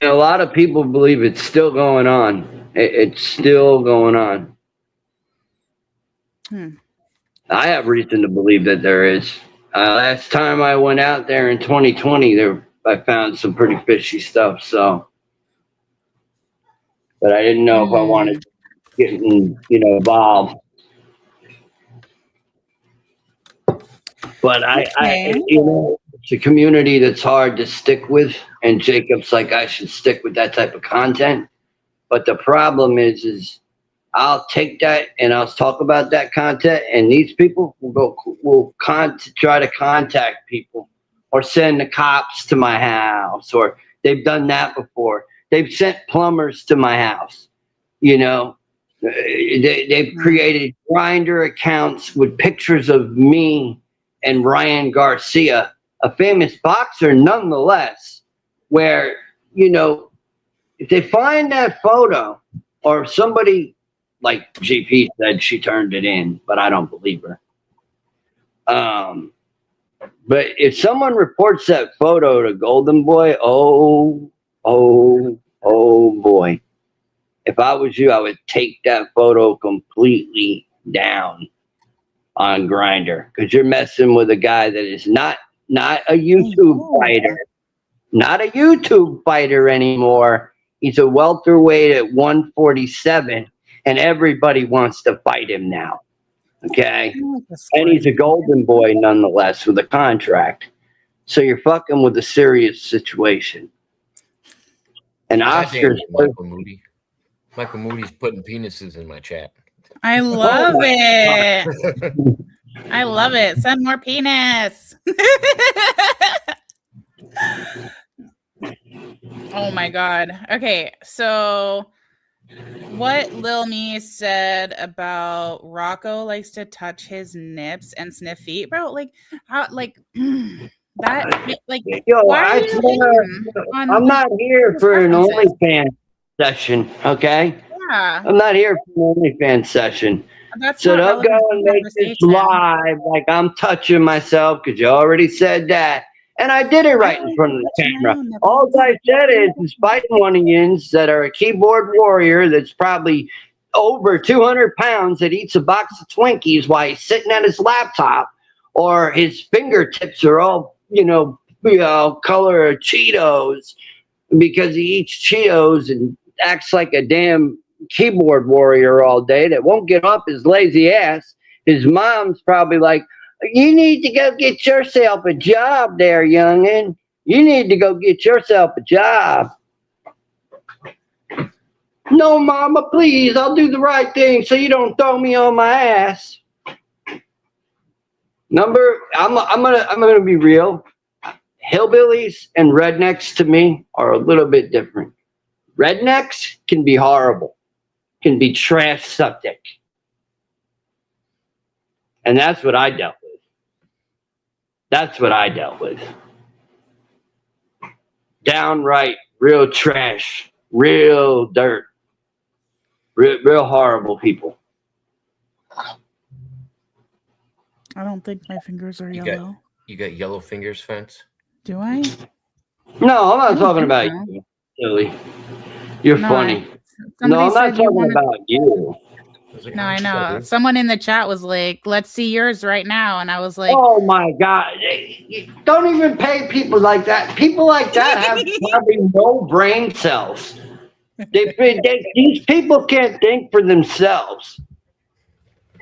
a lot of people believe it's still going on. It's still going on. I have reason to believe that there is. Last time I went out there in 2020, I found some pretty fishy stuff. So, but I didn't know if I wanted to get involved. But it's a community that's hard to stick with, and Jacob's like, I should stick with that type of content. But the problem is I'll take that and I'll talk about that content, and these people will try to contact people or send the cops to my house, or they've done that before. They've sent plumbers to my house. They've created Grindr accounts with pictures of me and Ryan Garcia, a famous boxer nonetheless, where, if they find that photo, or somebody, like GP said she turned it in, but I don't believe her. But if someone reports that photo to Golden Boy, oh Oh boy. If I was you, I would take that photo completely down on Grindr, because you're messing with a guy that is not a YouTube fighter, not a YouTube fighter anymore. He's a welterweight at 147, and everybody wants to fight him now. Okay, and he's a golden boy nonetheless with a contract. So you're fucking with a serious situation. And Oscar's Michael Moody. Michael Moody's putting penises in my chat. I love it. I love it. Send more penis. Oh my God. Okay, so what Lil Me said about Rocco likes to touch his nips and sniff feet, bro. Like, how, like that? Like, yo, why are you I'm not here for an OnlyFans session, okay? Yeah. I'm not here for an OnlyFans session. That's so not don't go and make this live like I'm touching myself, because you already said that. And I did it right in front of the camera. All I said is fighting one of yins that are a keyboard warrior that's probably over 200 pounds that eats a box of Twinkies while he's sitting at his laptop, or his fingertips are all, color of Cheetos because he eats Cheetos and acts like a damn keyboard warrior all day that won't get off his lazy ass. His mom's probably like, you need to go get yourself a job there, youngin'. You need to go get yourself a job. No, mama, please. I'll do the right thing so you don't throw me on my ass. I'm gonna be real. Hillbillies and rednecks to me are a little bit different. Rednecks can be horrible, can be trash septic. And that's what I dealt with. That's what I dealt with. Downright real trash, real dirt, real horrible people. I don't think my fingers are yellow. You got yellow fingers, Fence? Do I? No, I'm not talking about you, silly. You're funny. No, I'm not talking about you. No, I know. Someone in the chat was like, let's see yours right now. And I was like, oh my God. Don't even pay people like that. People like that have probably no brain cells. These people can't think for themselves.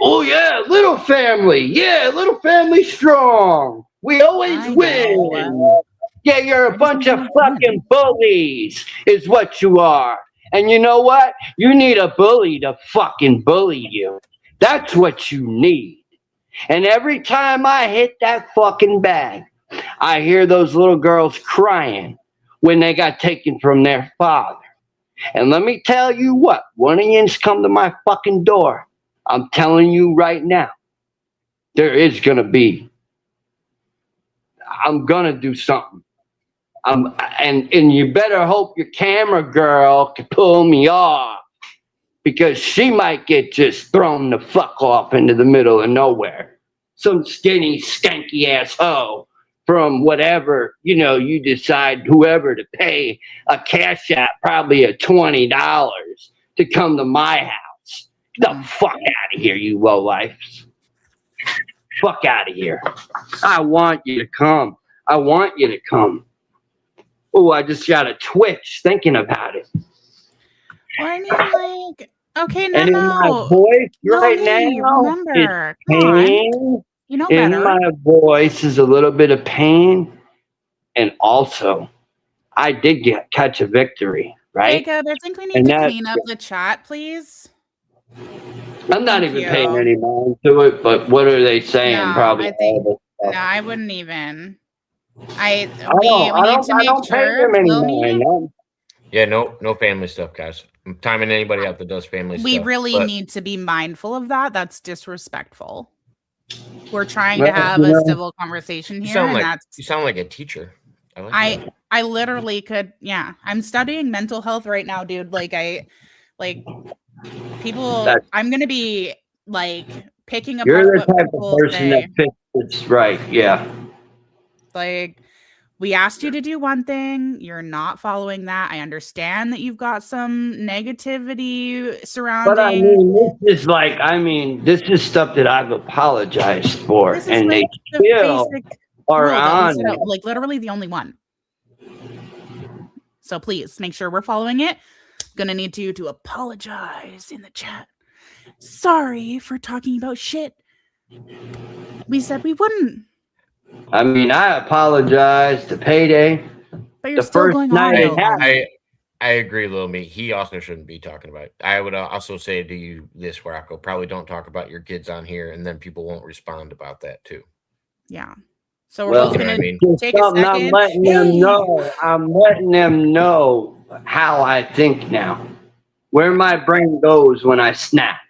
Oh, yeah, little family. Yeah, little family strong. We always win. Yeah, you're a bunch of fucking bullies is what you are. And you know what? You need a bully to fucking bully you. That's what you need. And every time I hit that fucking bag, I hear those little girls crying when they got taken from their father. And let me tell you what, one of yous come to my fucking door. I'm telling you right now, there is going to be. I'm going to do something. And you better hope your camera girl can pull me off, because she might get just thrown the fuck off into the middle of nowhere. Some skinny, skanky ass hoe from whatever, you decide whoever to pay a cash app, probably a $20 to come to my house. Get the fuck out of here, you lowlifes. Fuck out of here. I want you to come. I want you to come. Oh, I just got a twitch thinking about it. Well, I mean, like, okay, no, and in my voice right now, remember, it's pain. You know in better. My voice is a little bit of pain, and also, I did catch a victory, right? Jacob, I think we need to clean up the chat, please. I'm not even paying any mind to it, but what are they saying? No, Probably. I wouldn't even. We I need to make sure. Yeah, no family stuff, guys. I'm timing anybody out that does family stuff. We really need to be mindful of that. That's disrespectful. We're trying to have a civil conversation here. You sound like a teacher. I literally could. Yeah, I'm studying mental health right now, dude. People. I'm gonna be like picking apart. You're the type of person that fits right. Yeah. Like, We asked you to do one thing. You're not following that. I understand that you've got some negativity surrounding. But I mean, this is stuff that I've apologized for, This is and like they the still basic are rule that we on set it. out, like literally the only one. So please make sure we're following it. Gonna need you to apologize in the chat. Sorry for talking about shit. We said we wouldn't. I mean, I apologize to Payday. But you're The still first going night on. it Though, happened. homie. I agree, Lil Me. He also shouldn't be talking about it. I would also say to you this, Rocco, probably don't talk about your kids on here, and then people won't respond about that too. Yeah. So we're Well, both You know gonna what I mean? just take a something second. I'm letting them know. I'm letting them know how I think now. Where my brain goes when I snap.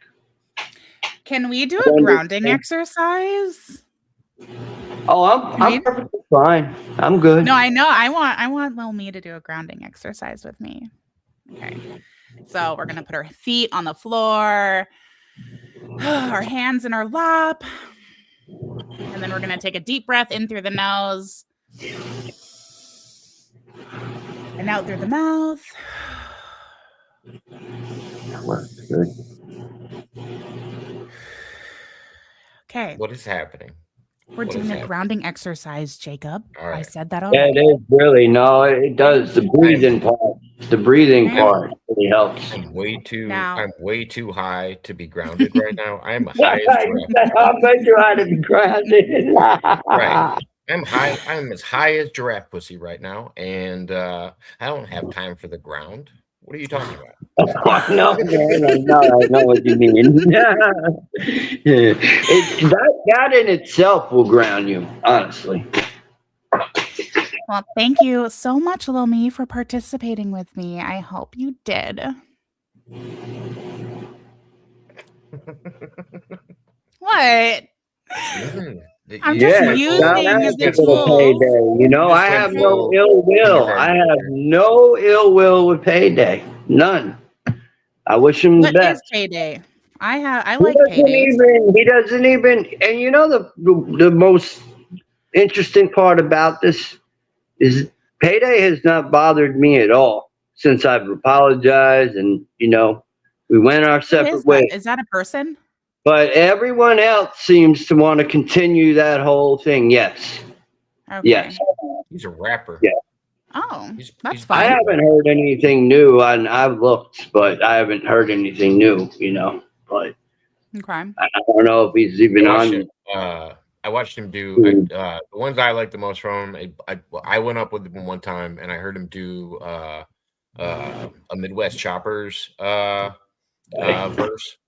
Can we do a grounding exercise? Oh, I'm perfectly fine. I'm good. No, I know. I want Lil Me to do a grounding exercise with me. Okay. So we're gonna put our feet on the floor, our hands in our lap, and then we're gonna take a deep breath in through the nose and out through the mouth. That works good. Okay. What is happening? We're doing a grounding exercise, Jacob. All right. I said that Yeah, already. it is really. No, it does. The breathing part. The breathing Okay. part really helps. I'm way too Now- high to be grounded right now. I am high as giraffe. I'll bet you how to be grounded. Right. I'm as high as giraffe pussy right now, and I don't have time for the ground. What are you talking about? No, I know what you mean. That in itself will ground you, honestly. Well, thank you so much, Lil Me, for participating with me. I hope you did. What? I'm just using the tools. Payday. You know, I have no ill will. I have no ill will with Payday. None. I wish him the What best. is Payday? I like Payday. He doesn't even. And you know the most interesting part about this is Payday has not bothered me at all since I've apologized and we went our separate ways. Is that a person? But everyone else seems to want to continue that whole thing. Yes. Okay. Yes. He's a rapper. Yeah. Oh, that's I fine. haven't heard anything new. I've looked, but I haven't heard anything new, But Okay. I don't know if he's even on. I watched him do the ones I like the most from him. I went up with him one time and I heard him do a Midwest Choppers verse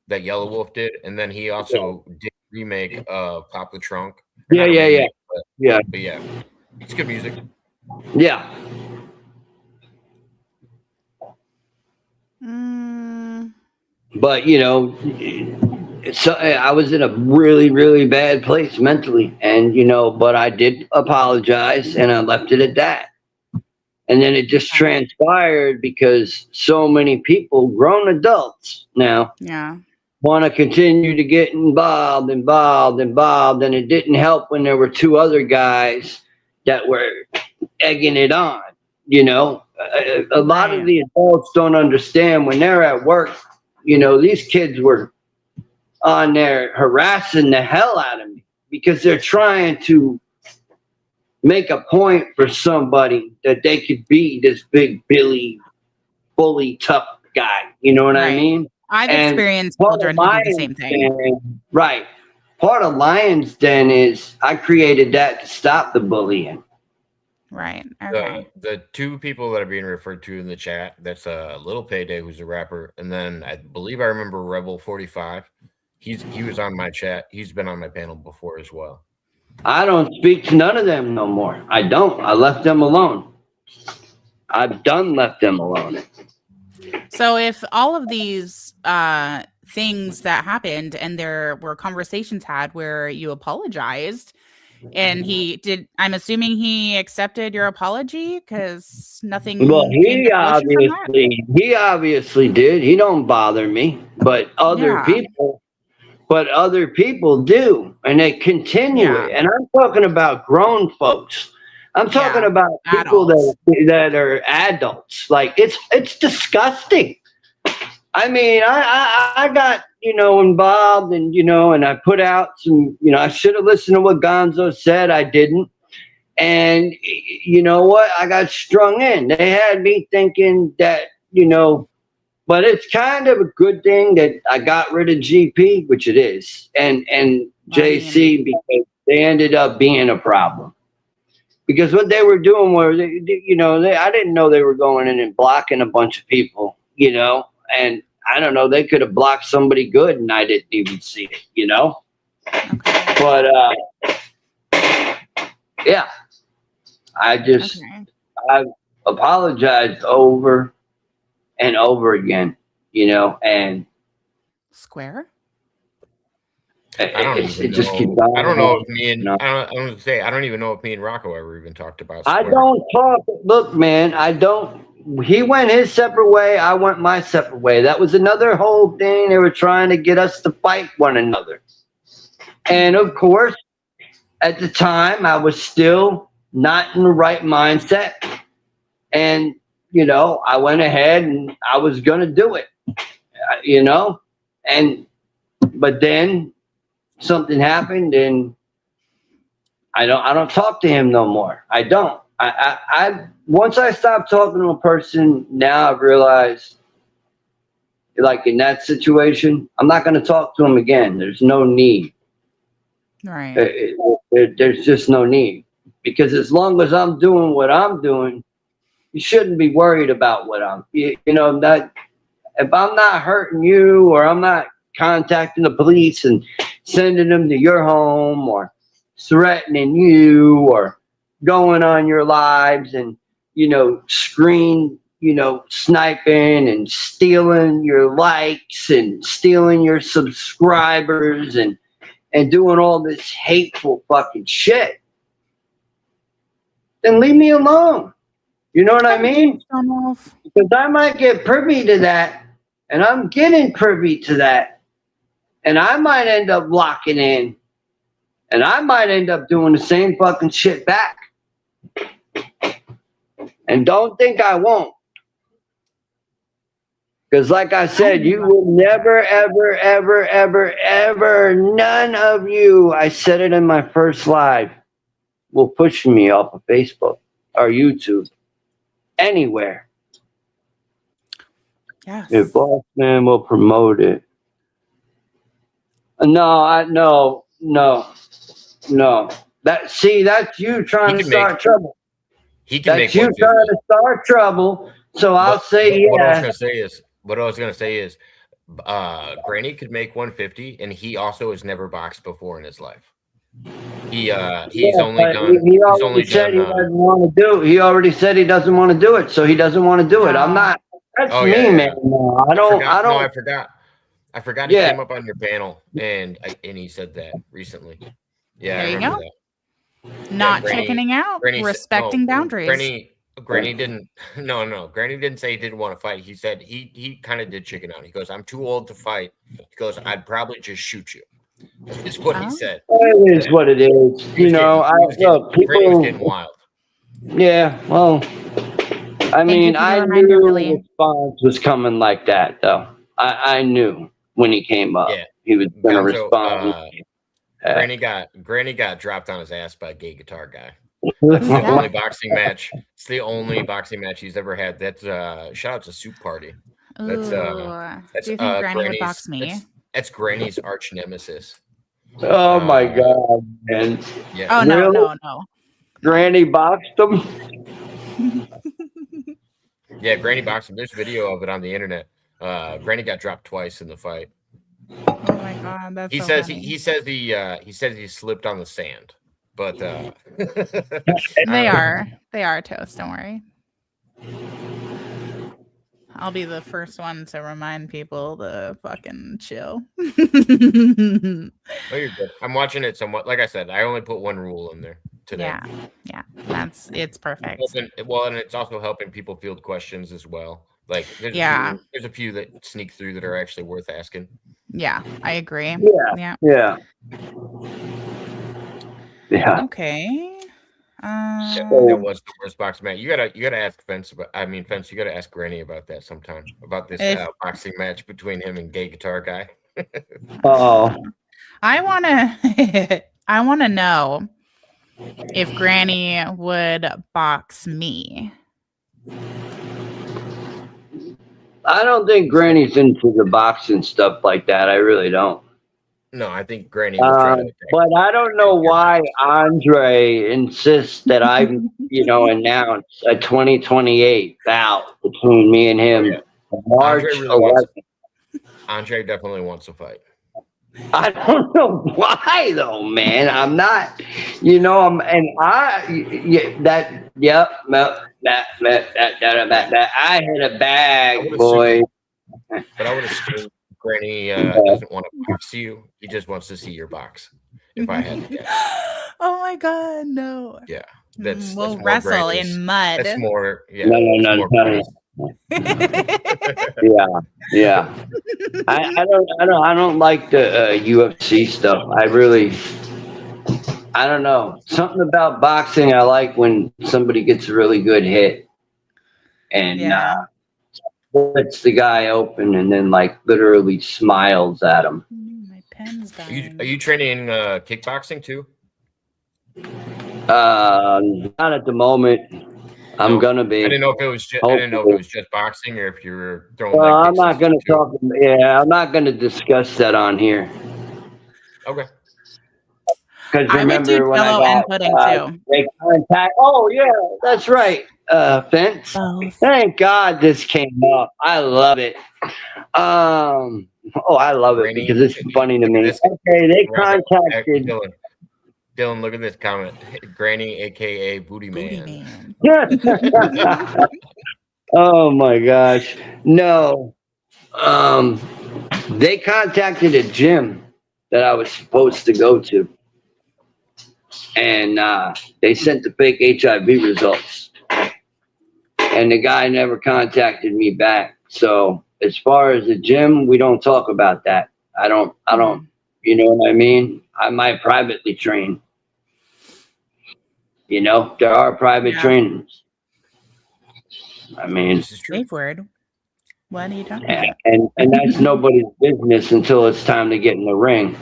that Yellow Wolf did, and then he also did a remake of Pop the Trunk. Yeah. But yeah, it's good music. Yeah. But so I was in a really, really bad place mentally, and but I did apologize, and I left it at that. And then it just transpired because so many people, grown adults now, want to continue to get involved, and it didn't help when there were two other guys that were egging it on. A lot of the adults don't understand when they're at work. These kids were on there harassing the hell out of me because they're trying to make a point for somebody that they could be this big Billy bully tough guy. You know what I mean? I've experienced children who do the same thing. Right. Part of Lion's Den is I created that to stop the bullying. Right. Okay. The two people that are being referred to in the chat, that's Little Payday, who's a rapper, and then I believe I remember Rebel 45. He was on my chat. He's been on my panel before as well. I don't speak to none of them no more. I don't. I left them alone. I've done left them alone. So if all of these things that happened and there were conversations had where you apologized and he did, I'm assuming he accepted your apology because nothing. Well, he obviously did. He don't bother me, but other people do, and they continue it. And I'm talking about grown folks. I'm talking Yeah, about people adults. that are adults. Like it's disgusting. I mean, I got, involved and, and I put out some, I should have listened to what Gonzo said. I didn't. And you know what? I got strung in. They had me thinking that, but it's kind of a good thing that I got rid of GP, which it is, and JC, because they ended up being a problem. Because what they were doing was, I didn't know they were going in and blocking a bunch of people, and I don't know, they could have blocked somebody good and I didn't even see it, Okay. But yeah, I apologized over and over again, and Square. I don't even just know. keeps on. I don't know if me and I don't even know if me and Rocco ever even talked about I Square. don't talk. Look, man, I don't. He went his separate way. I went my separate way. That was another whole thing. They were trying to get us to fight one another. And of course, at the time, I was still not in the right mindset. And, I went ahead and I was going to do it, but then something happened and I don't talk to him no more. I don't. I once I stopped talking to a person, now I've realized, like in that situation, I'm not going to talk to him again. There's no need. Right. There's just no need, because as long as I'm doing what I'm doing, you shouldn't be worried about what that. If I'm not hurting you, or I'm not contacting the police and sending them to your home, or threatening you, or going on your lives and, sniping and stealing your likes and stealing your subscribers and doing all this hateful fucking shit, then leave me alone. You know what I mean? Because I might get privy to that, and I'm getting privy to that, and I might end up locking in, and I might end up doing the same fucking shit back. And don't think I won't. Because like I said, you will never, ever, ever, ever, ever, none of you, I said it in my first live, will push me off of Facebook or YouTube. Anywhere. Yes. If Boss Man will promote it. No. That's you trying to start trouble. That's you trying to start trouble. So I'll say yeah. What I was gonna say is, Granny could make 150, and he also has never boxed before in his life. He already said he doesn't want to do. He already said he doesn't want to do it, so he doesn't want to do it. I'm not. That's me, man. No, I don't. I forgot. He came up on your panel, and he said that recently. Yeah, there you go. Not chickening out, respecting boundaries. Granny didn't. No. Granny didn't say he didn't want to fight. He said he kind of did chicken out. He goes, "I'm too old to fight." He goes, "I'd probably just shoot you." Is what he said. It is what it is. People was getting wild. Yeah, well, I mean, I knew the response was coming like that, though. I knew when he came up, he was going to respond. Granny got dropped on his ass by a gay guitar guy. That's the only boxing match. It's the only boxing match he's ever had. That's shout out to Soup Party. That's do you think Granny would box me? That's Granny's arch nemesis. Oh my god, man! Yeah. Oh no. Granny boxed him. Yeah, Granny boxed him. There's video of it on the internet. Granny got dropped twice in the fight. Oh my god, that's he says he slipped on the sand, but they are toast. Don't worry. I'll be the first one to remind people to fucking chill. Oh, you're good. I'm watching it somewhat. Like I said, I only put one rule in there today. Yeah, it's perfect. And it's also helping people field questions as well. Like there's a few that sneak through that are actually worth asking. Yeah, I agree. Yeah. Yeah. Yeah. Okay. That was the worst boxing match. You gotta ask Fence about. I mean, Fence. You gotta ask Granny about that sometime. About this boxing match between him and Gay Guitar Guy. Oh, I wanna know if Granny would box me. I don't think Granny's into the boxing stuff like that. I really don't. No, I think Granny would try to. But I don't know why Andre insists that I, announce a 2028 bout between me and him. March 11th. Andre definitely wants to fight. I don't know why though, man. I'm not, that I hit a bag, boy. But I would assume Granny doesn't want to box you. He just wants to see your box. If I had to guess. Oh my God, no. Yeah, we'll wrestle in mud. That's more. Yeah. No. Yeah. I don't like the UFC stuff. I don't know. Something about boxing I like when somebody gets a really good hit and splits the guy open and then literally smiles at him. My pen's dying. Are you training kickboxing too? Not at the moment. I'm gonna be. I didn't know if it was just boxing or if you were throwing. Well, I'm not gonna talk. Yeah, I'm not gonna discuss that on here. Okay. Because remember when I got they contact. Oh yeah, that's right. Fence. Thank God this came up. I love it. I love it because it's funny to me. Okay, they contacted. Dylan, look at this comment. Granny, aka Booty Man. Oh my gosh. No. They contacted a gym that I was supposed to go to. And they sent the fake HIV results. And the guy never contacted me back. So as far as the gym, we don't talk about that. I don't, you know what I mean? I might privately train. There are private trainers. I mean, safe word. What are you talking about? And that's nobody's business until it's time to get in the ring.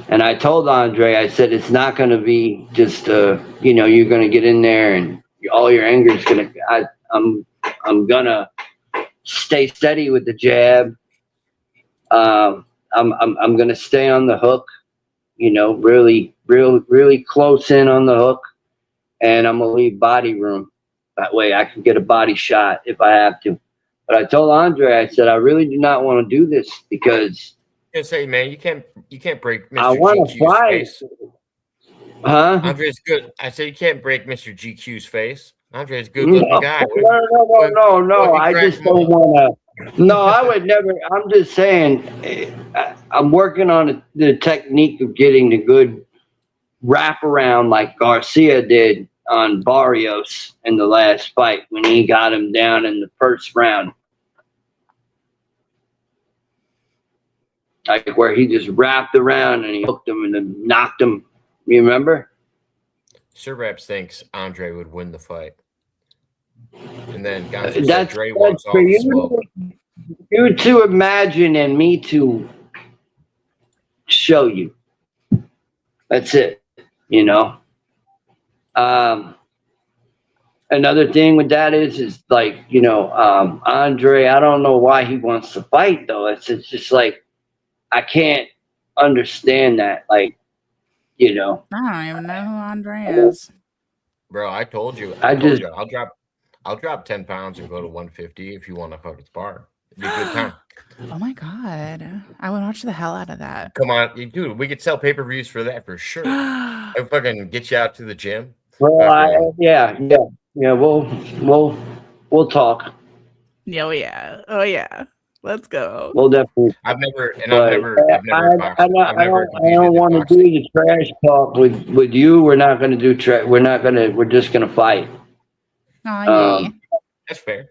And I told Andre, I said, it's not going to be just, you're going to get in there and all your anger is going to, I'm going to stay steady with the jab. I'm going to stay on the hook, really close in on the hook. And I'm going to leave body room. That way I can get a body shot if I have to. But I told Andre, I said, I really do not want to do this because I say, man, you can't break Mr. I want to fight. Face. Huh? Andre's good. I said you can't break Mr. GQ's face. Andre's a good looking guy. No. I just don't want to. No, I would never. I'm just saying, I'm working on the technique of getting the good wraparound like Garcia did on Barrios in the last fight when he got him down in the first round. Like where he just wrapped around and he hooked him and then knocked him. You remember? Sir Raps thinks Andre would win the fight. And then Gonzo said Dre wants all the smoke. You to imagine and me to show you. That's it. Another thing with that is like, Andre, I don't know why he wants to fight though. It's just like, I can't understand that. Like, I don't even know who Andre is. Bro, I told you. I'll drop 10 pounds and go to 150 if you want to fucking spar. It'd be a good time. Oh my God. I would watch the hell out of that. Come on, dude. We could sell pay-per-views for that for sure. I fucking get you out to the gym. Well, yeah. We'll talk. Oh yeah. Let's go. We'll definitely. I've never I don't want to do the trash talk with you. We're not going to do trash. We're just going to fight. That's fair.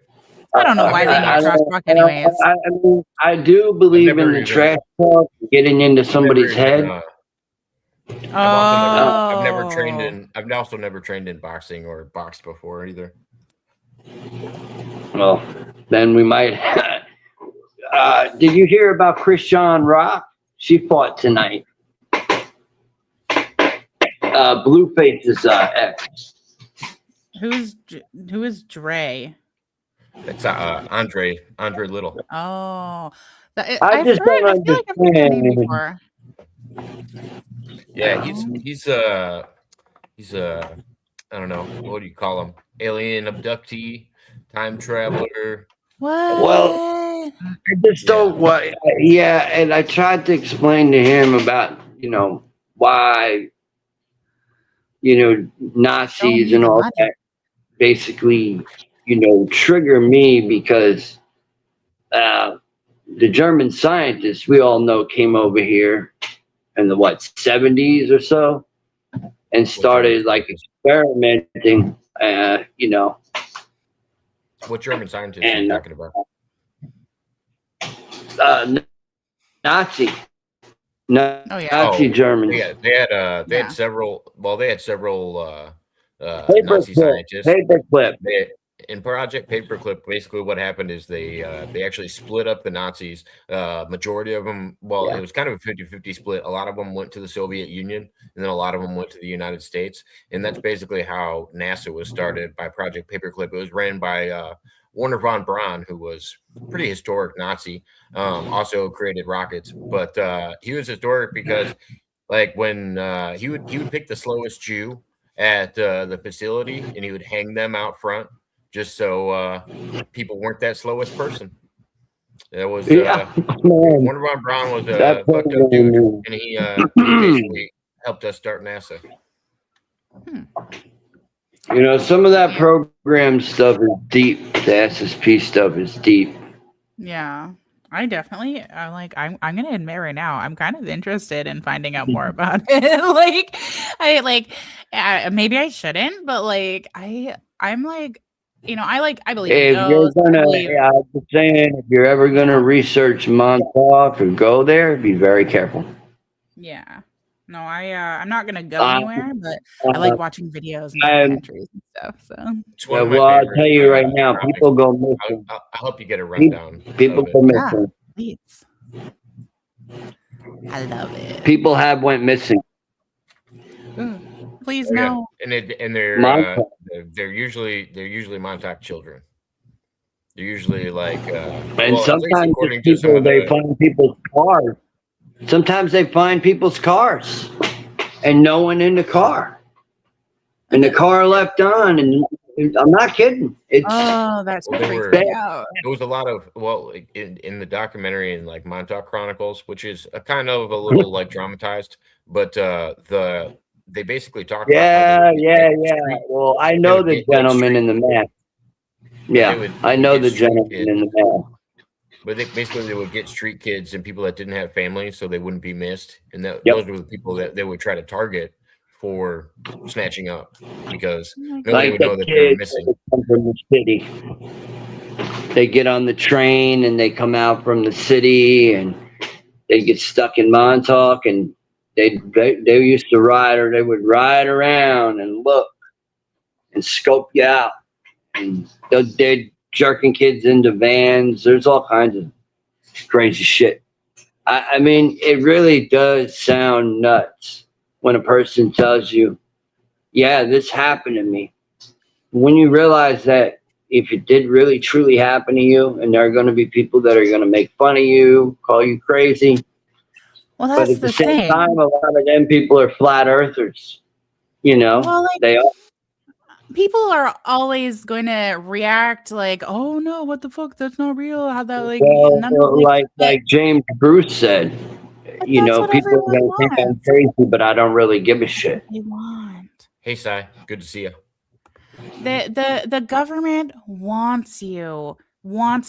I don't know why they need trash talk anyways. I mean, I do believe in the trash talk, getting into somebody's head. I've never Oh. trained in. I've also never trained in boxing or boxed before either. Well, then we might. Did you hear about Christian Rock? She fought tonight. Blueface's ex. Who is Dre? It's Andre Little. Oh, I just don't I feel like I've heard that name understand. before. Yeah, he's I don't know, what do you call him? Alien abductee, time traveler. What? Well, I just don't. Yeah, and I tried to explain to him about why Nazis and all that basically trigger me because the German scientists we all know came over here in the 70s or so and started experimenting. What German scientists are you talking about? Nazi Oh, Germans. Yeah, they had several. Well, they had several Nazi scientists. Paperclip. In Project Paperclip, basically what happened is they actually split up the Nazis. Majority of them, it was kind of a 50-50 split. A lot of them went to the Soviet Union, and then a lot of them went to the United States. And that's basically how NASA was started by Project Paperclip. It was ran by Werner von Braun, who was pretty historic Nazi, also created rockets. But he was historic because, when he would pick the slowest Jew at the facility, and he would hang them out front, just so people weren't that slowest person. That was Werner von Braun was a fucked up dude, and he basically helped us start NASA. Some of that program stuff is deep. The SSP stuff is deep. Yeah, I definitely I'm gonna admit right now I'm kind of interested in finding out more about it. Maybe I shouldn't, but I'm I believe in ghosts. I'm just saying, if you're ever gonna research Montauk or go there, be very careful. Yeah. No, I'm not gonna go anywhere, but I like watching videos and documentaries and stuff. So. I'll tell you right now, people go missing. I'll help you get a rundown. People go missing. Please. I love it. People went missing. Ooh, please no. Yeah. And they're usually Montauk children. They're usually and sometimes they find people's cars. Sometimes they find people's cars and no one in the car. And the car left on, and I'm not kidding. That's freaking out. There was a lot of in the documentary in Montauk Chronicles, which is a kind of a little dramatized, but they basically talk about Well, I know the gentleman in the mask. Yeah, I know the gentleman in the mask. But they would get street kids and people that didn't have families, so they wouldn't be missed. And those were the people that they would try to target for snatching up, because nobody would know that they were missing. Come from the city. They get on the train and they come out from the city and they get stuck in Montauk, and they used to they would ride around and look and scope you out, and they'd jerking kids into vans. There's all kinds of crazy shit. I mean, it really does sound nuts when a person tells you, yeah, this happened to me. When you realize that if it did really truly happen to you, and there are going to be people that are going to make fun of you, call you crazy. Well, that's but at the same time, a lot of them people are flat earthers. They are. People are always going to react oh no, what the fuck? That's not real. How that like James Bruce said, people are going to think I'm crazy, but I don't really give a shit. They want. Hey, Sai, good to see you. The government wants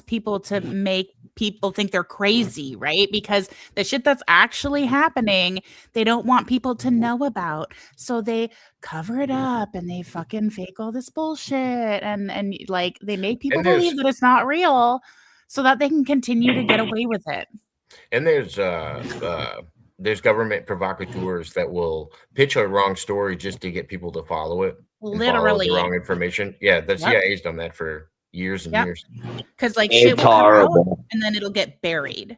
people to make people think they're crazy, right? Because the shit that's actually happening, they don't want people to know about. So they cover it up and they fucking fake all this bullshit and they make people believe that it's not real so that they can continue to get away with it. And there's there's government provocateurs that will pitch a wrong story just to get people to follow it. And follow Literally. the wrong information. Yeah, the Yep. CIA's done that for years and Yep. years. Because like It's shit will come out horrible. and then it'll get buried.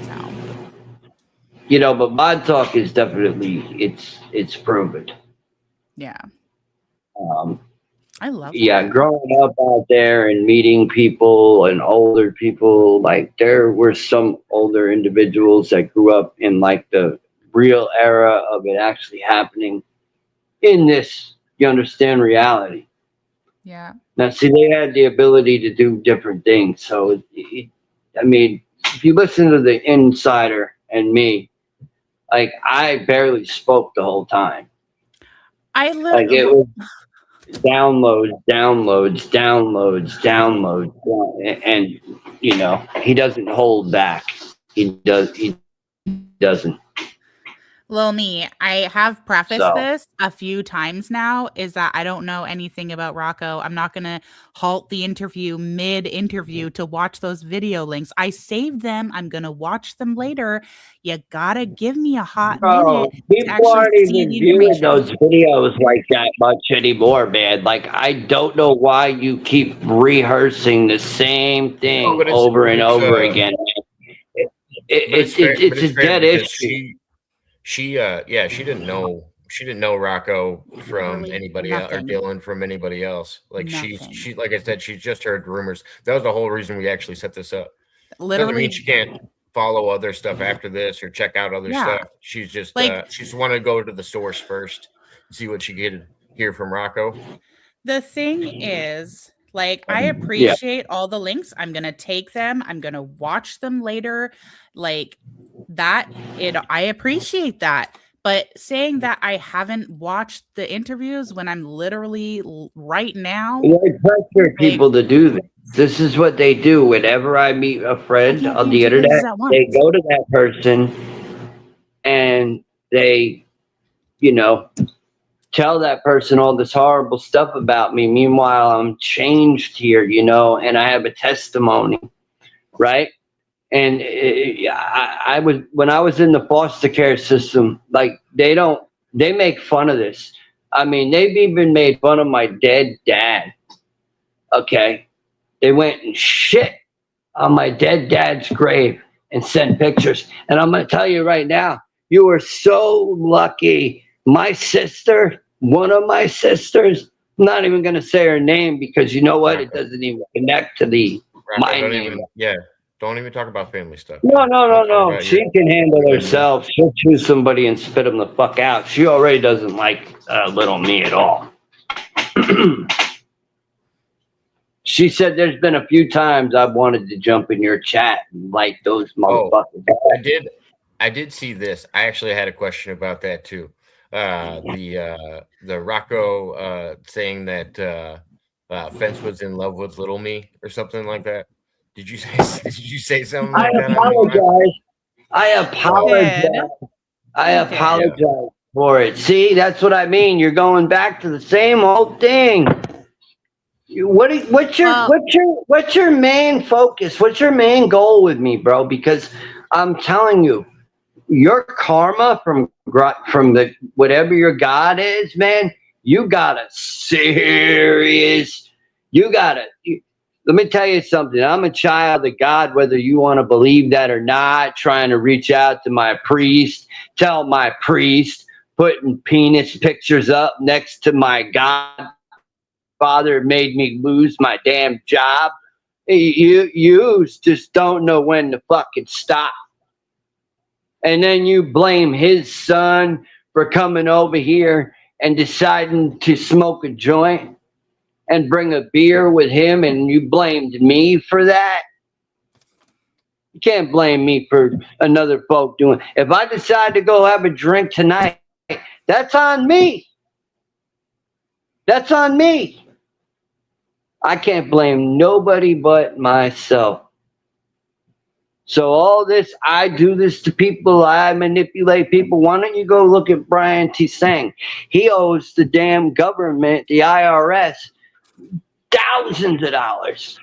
So You know, but Mod Talk is definitely it's proven. yeah, Um, I love yeah, that. growing up out there and meeting people and older people, like there were some older individuals that grew up in like the real era of it actually happening in this, you understand, reality. Yeah. Now, see, they had the ability to do different things. So, I mean, if you listen to the insider and me, like I barely spoke the whole time. I Like it was downloads, and you know he doesn't hold back. He doesn't. Lil me, I have prefaced So. this a few times now, is that I don't know anything about Rocco. I'm not going to halt the interview mid-interview to watch those video links. I saved them. I'm going to watch them later. You got to give me a hot minute to People actually aren't see even the viewing information. those videos like that much anymore, man. Like I don't know why you keep rehearsing the same thing No, but over and over again. It's a dead issue. She didn't know Rocco from Literally anybody else or nothing. Dylan from anybody else. Like Nothing. she like I said, she just heard rumors. That was the whole reason we actually set this up. Doesn't Literally, mean she can't follow other stuff after this or check out other Yeah. stuff. She's just Like- she just wanted to go to the source first, see what she could hear from Rocco. the thing is, like, I appreciate all the links. I'm gonna take them. I'm gonna watch them later. Like that, I appreciate that. But saying that I haven't watched the interviews when I'm literally right now, I pressure people to do this. This is what they do. Whenever I meet a friend can't on do the two internet, things at once. they go to that person and they, you know, tell that person all this horrible stuff about me. Meanwhile, I'm changed here, you know, and I have a testimony, right? And I was, when I was in the foster care system, like they make fun of this. I mean, they've even made fun of my dead dad. Okay. They went and shit on my dead dad's grave and sent pictures. And I'm going to tell you right now, you were so lucky. My sister, one of my sisters, I'm not even going to say her name because you know what? It doesn't even connect to my name. Don't even talk about family stuff. No. She can handle herself. She'll choose somebody and spit them the fuck out. She already doesn't like little me at all. She said there's been a few times I've wanted to jump in your chat and like those motherfuckers. I did see this. I actually had a question about that too. The Rocco saying that Fence was in love with little me or something like that. Did you say something like that? I apologize for it. See, that's what I mean. You're going back to the same old thing. What's your main focus? What's your main goal with me, bro? Because I'm telling you, your karma from the whatever your God is, man, you got a serious. Let me tell you something. I'm a child of God, whether you want to believe that or not, trying to reach out to my priest, tell my priest, putting penis pictures up next to my God. Father made me lose my damn job. You just don't know when to fucking stop. And then you blame his son for coming over here and deciding to smoke a joint and bring a beer with him, and you blamed me for that. You can't blame me for another folk doing. If I decide to go have a drink tonight, that's on me. That's on me. I can't blame nobody but myself. So all this, I do this to people, I manipulate people. Why don't you go look at Brian T. Sang? He owes the damn government, the IRS, thousands of dollars.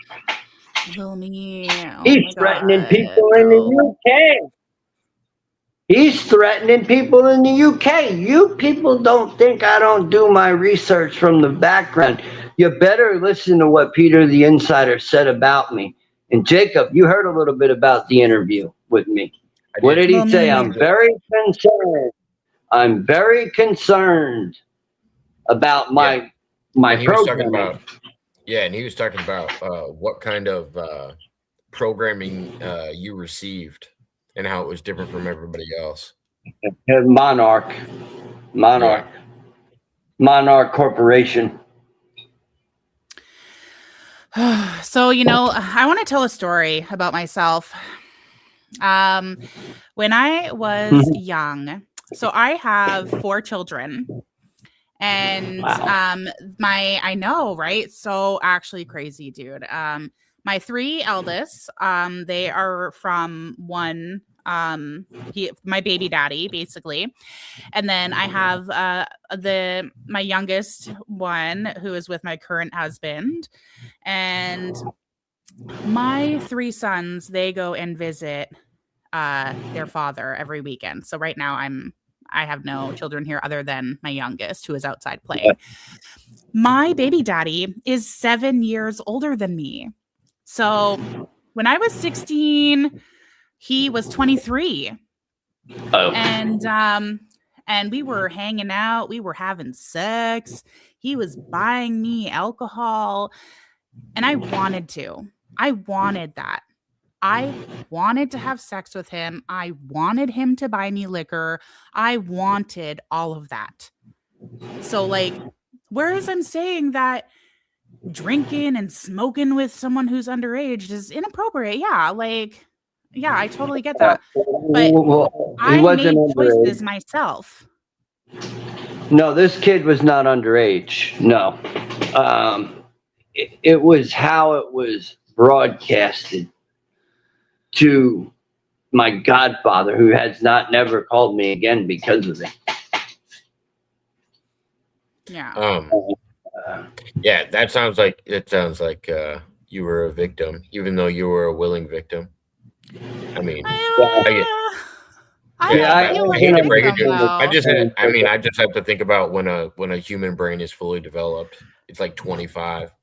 He's threatening people in the UK. He's threatening people in the UK. You people don't think I don't do my research from the background. You better listen to what Peter the Insider said about me. And Jacob, you heard a little bit about the interview with me. What did he say? I'm very concerned. I'm very concerned about my programming. And he was talking about what kind of programming you received and how it was different from everybody else. Monarch Corporation. So, I want to tell a story about myself. When I was young, so I have 4 children. And Wow. I know, right? So actually crazy, dude. My 3 eldest, they are from one, my baby daddy, basically. And then I have my youngest one who is with my current husband. And my 3 sons, they go and visit their father every weekend. So right now I have no children here other than my youngest, who is outside playing. My baby daddy is 7 years older than me. So when I was 16, he was 23. Oh. And we were hanging out, we were having sex. He was buying me alcohol, and I wanted that. I wanted to have sex with him. I wanted him to buy me liquor. I wanted all of that. So, whereas I'm saying that drinking and smoking with someone who's underage is inappropriate, yeah, I totally get that. But I made choices myself. No, this kid was not underage. No. It was how it was broadcasted to my godfather, who has never called me again because of it. Yeah. Yeah, that sounds like you were a victim, even though you were a willing victim. I mean, I hate to break it to you. I just have to think about when a human brain is fully developed. It's like 25.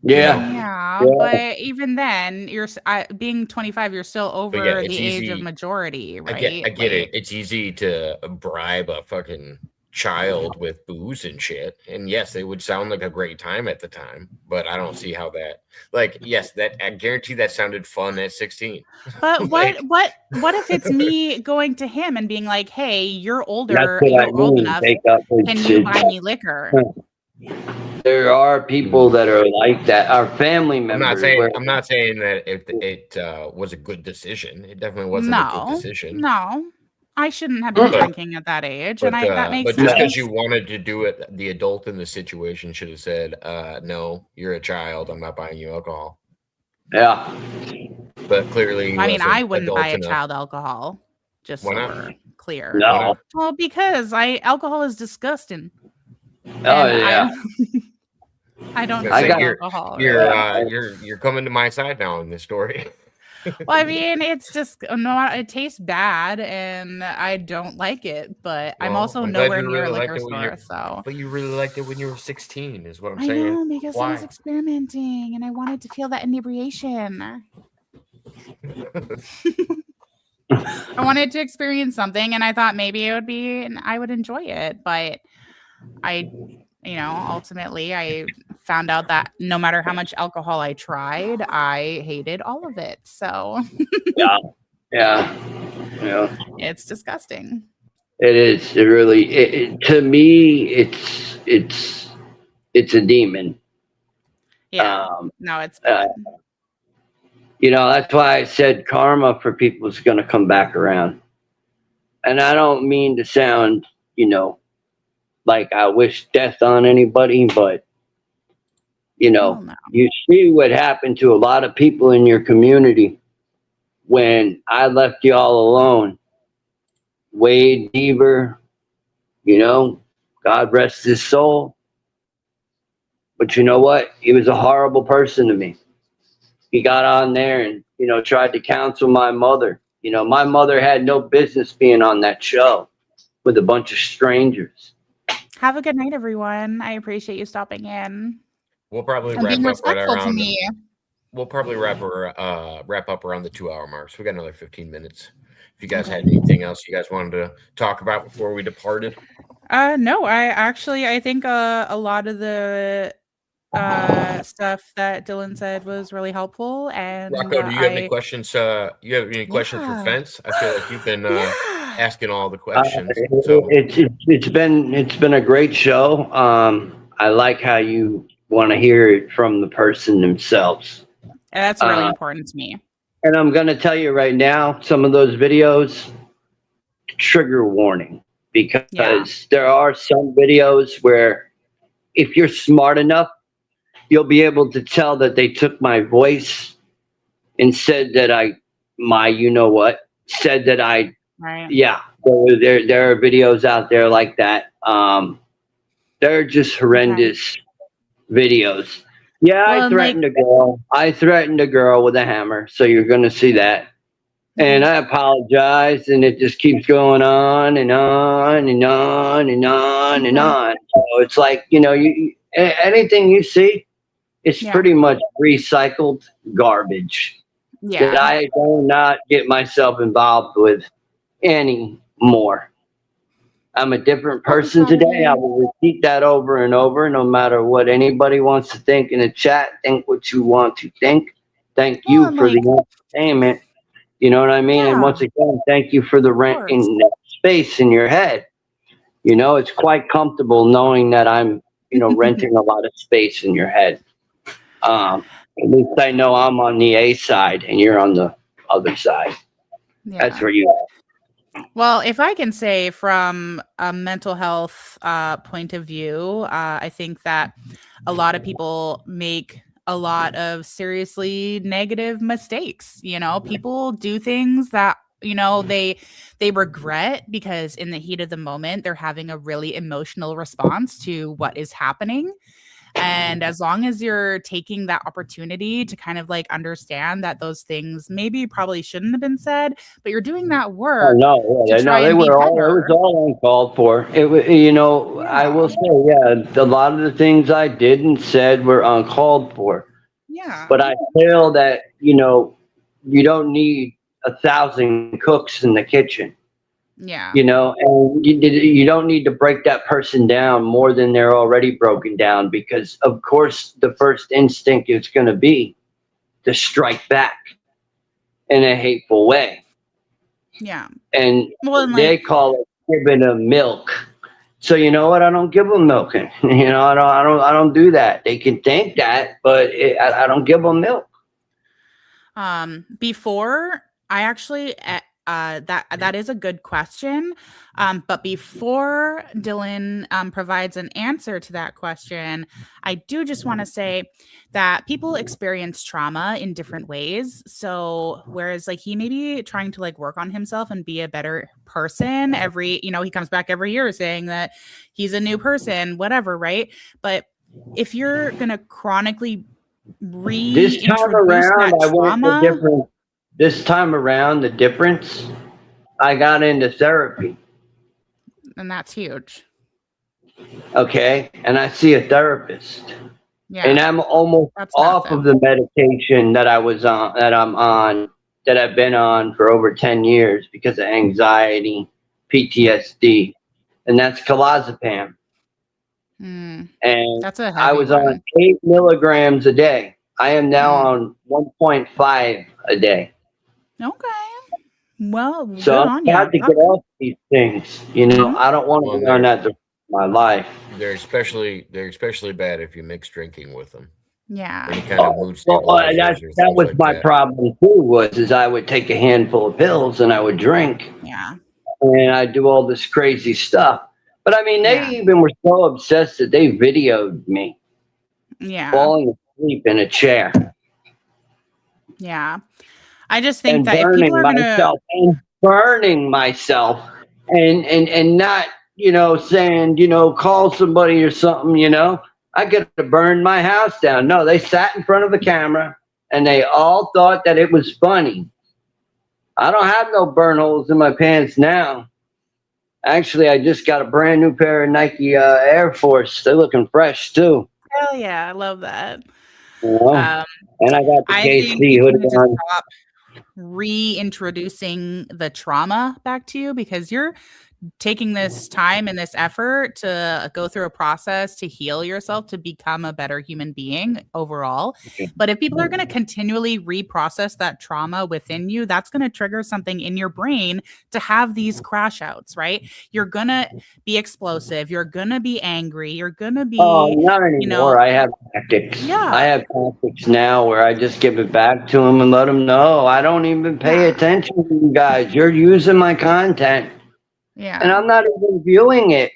Yeah, but even then, you're being 25. You're still over the age of majority, right? I get it. It's easy to bribe a fucking child with booze and shit, and yes, it would sound like a great time at the time, but I don't see how that. That I guarantee that sounded fun at 16. But what if it's me going to him and being like, "Hey, you're older. You're old enough. Can you buy me liquor?" There are people that are like that. Our family members. I'm not saying that it was a good decision. It definitely wasn't a good decision. No, I shouldn't have been drinking at that age, and that makes sense. But just because you wanted to do it, the adult in the situation should have said, "No, you're a child. I'm not buying you alcohol." Yeah. But clearly, I wouldn't buy a child alcohol. Just so we're clear. No. Well, because alcohol is disgusting. Oh yeah. I don't drink alcohol. You're coming to my side now in this story. Well, I mean, it's just it tastes bad, and I don't like it. But I'm also nowhere near a liquor store. So, but you really liked it when you were 16, is what I'm saying. I know, because I was experimenting, and I wanted to feel that inebriation. I wanted to experience something, and I thought maybe it would be, and I would enjoy it. But ultimately, I found out that no matter how much alcohol I tried, I hated all of it. So yeah, it's disgusting. It is. It really. To me, it's a demon. Yeah. No, it's bad. That's why I said karma for people is going to come back around. And I don't mean to sound, like I wish death on anybody, but you see what happened to a lot of people in your community when I left y'all alone. Wade Deaver, God rest his soul. But you know what? He was a horrible person to me. He got on there and, tried to counsel my mother. You know, my mother had no business being on that show with a bunch of strangers. Have a good night, everyone. I appreciate you stopping in We'll probably and wrap being up respectful to around. me. We'll probably wrap up around the 2 hour mark. So we got another 15 minutes. If you guys had anything else you guys wanted to talk about before we departed. No, I think a lot of the stuff that Dylan said was really helpful. And Rocco, do you have any questions? You have any questions for Yeah. Fence? I feel like you've been Yeah. asking all the questions. So It's been a great show. I like how you want to hear it from the person themselves. That's really important to me. And I'm going to tell you right now, some of those videos, trigger warning, because there are some videos where if you're smart enough, you'll be able to tell that they took my voice and said that said that I, Right. yeah, there are videos out there like that. They're just horrendous videos. Yeah, Well, I threatened a girl. I threatened a girl with a hammer, so you're going to see that. And I apologize, and it just keeps going on and on and on and on and on. So it's like, you know, anything you see, it's pretty much recycled garbage that I do not get myself involved with anymore. I'm a different person today. I will repeat that over and over, no matter what anybody wants to think in the chat. Think what you want to think. Thank you for the entertainment. You know what I mean? And once again, thank you for the renting space in your head. You know, it's quite comfortable knowing that I'm, you know, renting a lot of space in your head. At least I know I'm on the A side and you're on the other side. That's where you are. Well, if I can say from a mental health point of view, I think that a lot of people make a lot of seriously negative mistakes. You know, people do things that, you know, they regret because in the heat of the moment, they're having a really emotional response to what is happening. And as long as you're taking that opportunity to kind of like understand that those things maybe probably shouldn't have been said, but you're doing that work. It was all uncalled for. It was, you know, I will say, a lot of the things I did and said were uncalled for. Yeah. But I feel that, you know, you don't need 1,000 cooks in the kitchen. Yeah. You know, and you don't need to break that person down more than they're already broken down, because of course the first instinct is going to be to strike back in a hateful way. Yeah. And they call it giving them milk. So you know what? I don't give them milk. You know, I don't do that. They can think that, but I don't give them milk. Before I actually that is a good question. But before Dylan provides an answer to that question, I do just want to say that people experience trauma in different ways. So whereas like he may be trying to like work on himself and be a better person he comes back every year saying that he's a new person, whatever, right? But if you're gonna chronically This time around, the difference, I got into therapy. And that's huge. Okay. And I see a therapist. Yeah. And I'm almost off of the medication that I'm on, that I've been on for over 10 years because of anxiety, PTSD, and that's clozapam. And that's a heavy I was one. on 8 milligrams a day. I am now on 1.5 a day. Okay. Well, so I'm glad to get off these things. You know, I don't want to be on that my life. They're especially bad if you mix drinking with them. Yeah. Any kind of mood that was my problem too. Is I would take a handful of pills and I would drink. Yeah. And I do all this crazy stuff. But I mean, they even were so obsessed that they videoed me. Yeah. Falling asleep in a chair. Yeah. I just think that if people are burning myself and not, you know, saying, you know, call somebody or something, you know, I get to burn my house down. No, they sat in front of the camera and they all thought that it was funny. I don't have no burn holes in my pants now. Actually, I just got a brand new pair of Nike Air Force. They're looking fresh too. Hell yeah, I love that. You know? And I got the I think KC you hoodie need to on. stop reintroducing the trauma back to you, because you're taking this time and this effort to go through a process to heal yourself to become a better human being overall. But if people are going to continually reprocess that trauma within you, that's going to trigger something in your brain to have these crash outs, right? You're going to be explosive. You're going to be angry. You're going to be, Oh, not anymore. you know, I have tactics. Yeah. I have tactics now where I just give it back to them and let them know I don't even pay attention to you guys. You're using my content. Yeah. And I'm not even viewing it.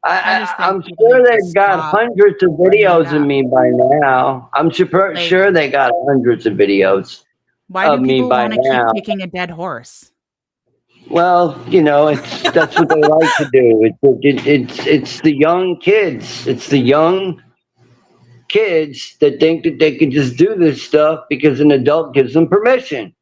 I'm sure they've got hundreds of videos of me by now. I'm sure they got hundreds of videos Why of do me people by want to now. keep kicking a dead horse? Well, you know, that's what they like to do. It's the young kids. It's the young kids that think that they can just do this stuff because an adult gives them permission.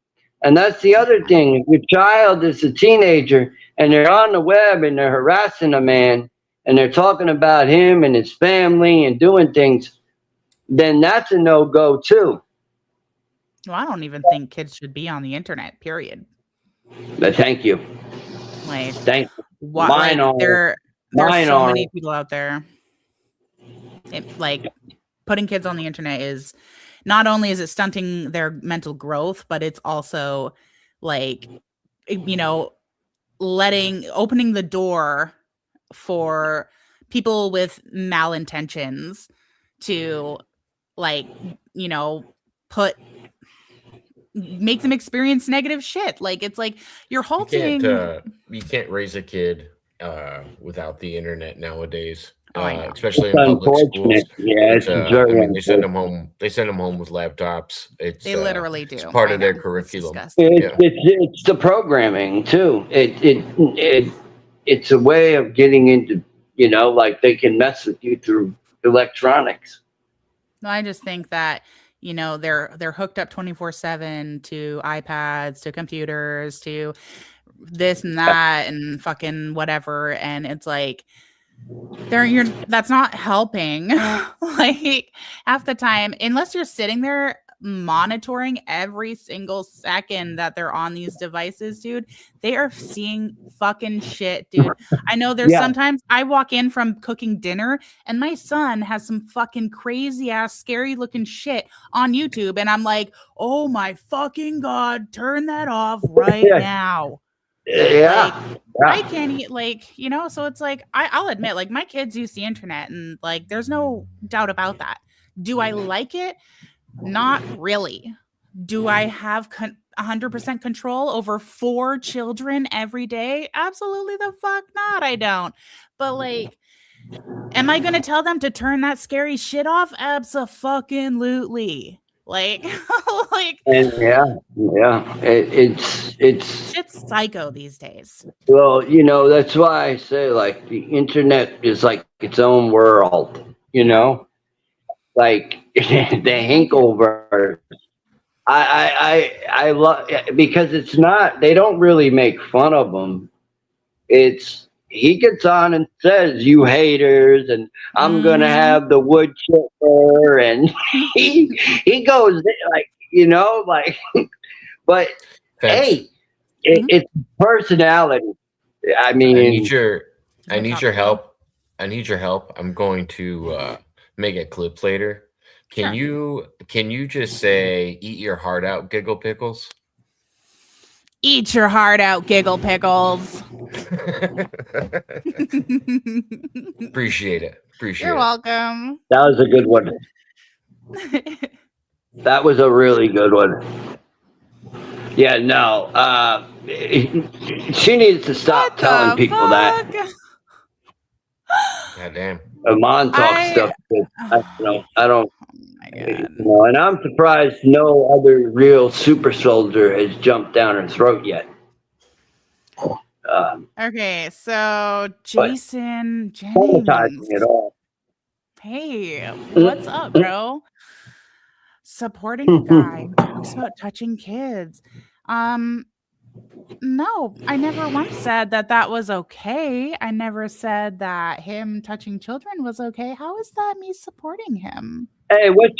And that's the other thing. If your child is a teenager and they're on the web and they're harassing a man and they're talking about him and his family and doing things, then that's a no-go too. Well, I don't even think kids should be on the internet, period. But thank you. Like, thank you. Like, there's so many people out there. Like, putting kids on the internet is not only is it stunting their mental growth, but it's also like, you know, opening the door for people with malintentions to, like, you know, make them experience negative shit. Like, it's like you're halting. You can't raise a kid without the internet nowadays. I know. Especially in public schools. Yeah, it's very they send them home. They send them home with laptops. They literally do. It's part of their curriculum. It's the programming too. It's a way of getting into, you know, like they can mess with you through electronics. No, I just think that, you know, they're hooked up 24/7 to iPads, to computers, to this and that and fucking whatever, and it's like that's not helping. Like, half the time, unless you're sitting there monitoring every single second that they're on these devices, dude, they are seeing fucking shit, dude. I know there's sometimes I walk in from cooking dinner and my son has some fucking crazy ass scary looking shit on YouTube, and I'm like, oh my fucking god, turn that off right now. I can't eat, like, you know, so it's like I'll admit, like, my kids use the internet, and like there's no doubt about that. Do I like it? Not really. Do I have 100% control over 4 children every day? Absolutely the fuck not. I don't. But like, am I gonna tell them to turn that scary shit off? Abso-fucking-lutely. Like, and it's shit's psycho these days. Well, you know, that's why I say, like, the internet is like its own world, you know, like the hangover. I love, because it's not, they don't really make fun of them. He gets on and says, you haters, and I'm going to have the wood chipper, and he goes, like, you know, like, but hey, it's personality. I mean, I need your help. I need your help. I'm going to make a clip later. Can you just say, eat your heart out, Giggle Pickles? Eat your heart out, Giggle Pickles. Appreciate it. You're welcome. That was a good one. That was a really good one. Yeah, no. She needs to stop telling people that. God damn. Montauk stuff. I don't. You know, and I'm surprised no other real super soldier has jumped down her throat yet. Okay, so Jason Jennings. It all. Hey, what's up, bro? Supporting a guy who talks about touching kids. No, I never once said that that was okay. I never said that him touching children was okay. How is that me supporting him? Hey, what's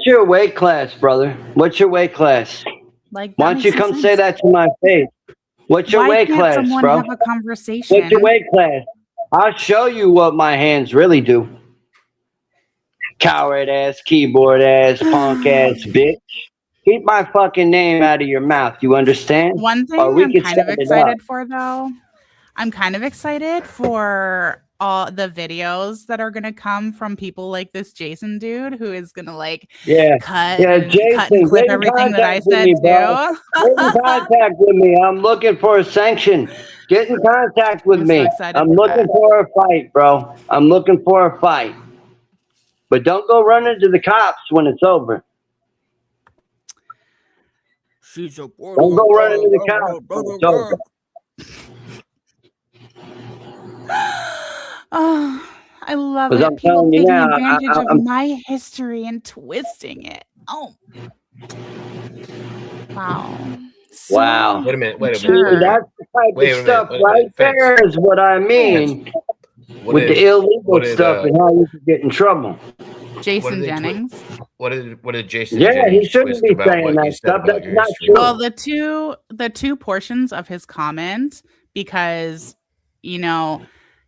your weight class, brother? What's your weight class? Like, Why that don't you makes no come say sense. that to my face? What's your Why weight can't class, someone bro? have a What's conversation? your weight class? I'll show you what my hands really do. Coward ass, keyboard ass, punk ass bitch. Keep my fucking name out of your mouth. You understand? One Or thing we I'm can kind set of it up. excited for, though, I'm kind of excited for all the videos that are going to come from people like this Jason dude who is going to like Yeah. cut Yeah, and Jason, clip get in everything that I contact with said me, bro. too. Get in contact with me. I'm looking for a sanction. Get in contact with I'm so me. excited I'm for looking that. for a fight, bro. I'm looking for a fight. But don't go run into the cops when it's over. She's a Don't go run into the cops when it's over. Oh, I love Because it. I'm People telling you taking now, advantage of I'm my history and twisting it. Oh, wow. wow. So Wait a minute. Wait a See, minute. Wait a mature. minute. that's the type Wait of a stuff minute. Wait a right minute. Fence. there is what I Fence. mean What with the did? illegal What did? stuff and how you can get in trouble. What did Jason they? Jennings. What did Jason Yeah, he Jennings shouldn't twist be about saying what you that said stuff. about That's your not history? Well, true. the two portions of his comment, because you know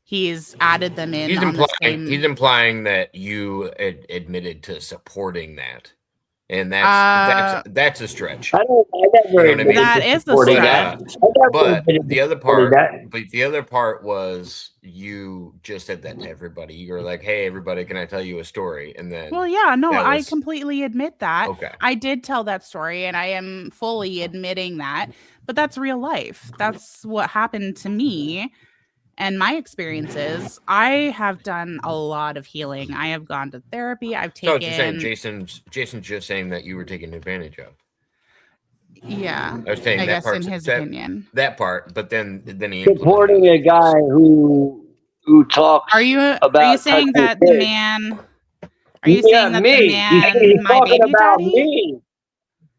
he's added them in He's on the implying. He's same. implying that you admitted to supporting that, and Uh, that's a stretch. I You never know what I mean? admitted that to is a supporting But that. stretch. I never but admitted to the other supporting part, that. was you just said that to everybody. You were like, "Hey, everybody, can I tell you a story?" And then Well, yeah, no, that I was completely admit that. okay. I did tell that story and I am fully admitting that, but that's real life. That's what happened to me and my experiences. I have done a lot of healing. I have gone to therapy. I've So what you're saying, taken, Jason's just saying that you were taken advantage of. yeah, I was saying I that guess in part, his opinion. that part, but then he implemented Supporting other a guy things. who talks Are you about saying touching that the kids. man Are you Yeah, saying that the me. You see, man he's my talking baby about daddy? me.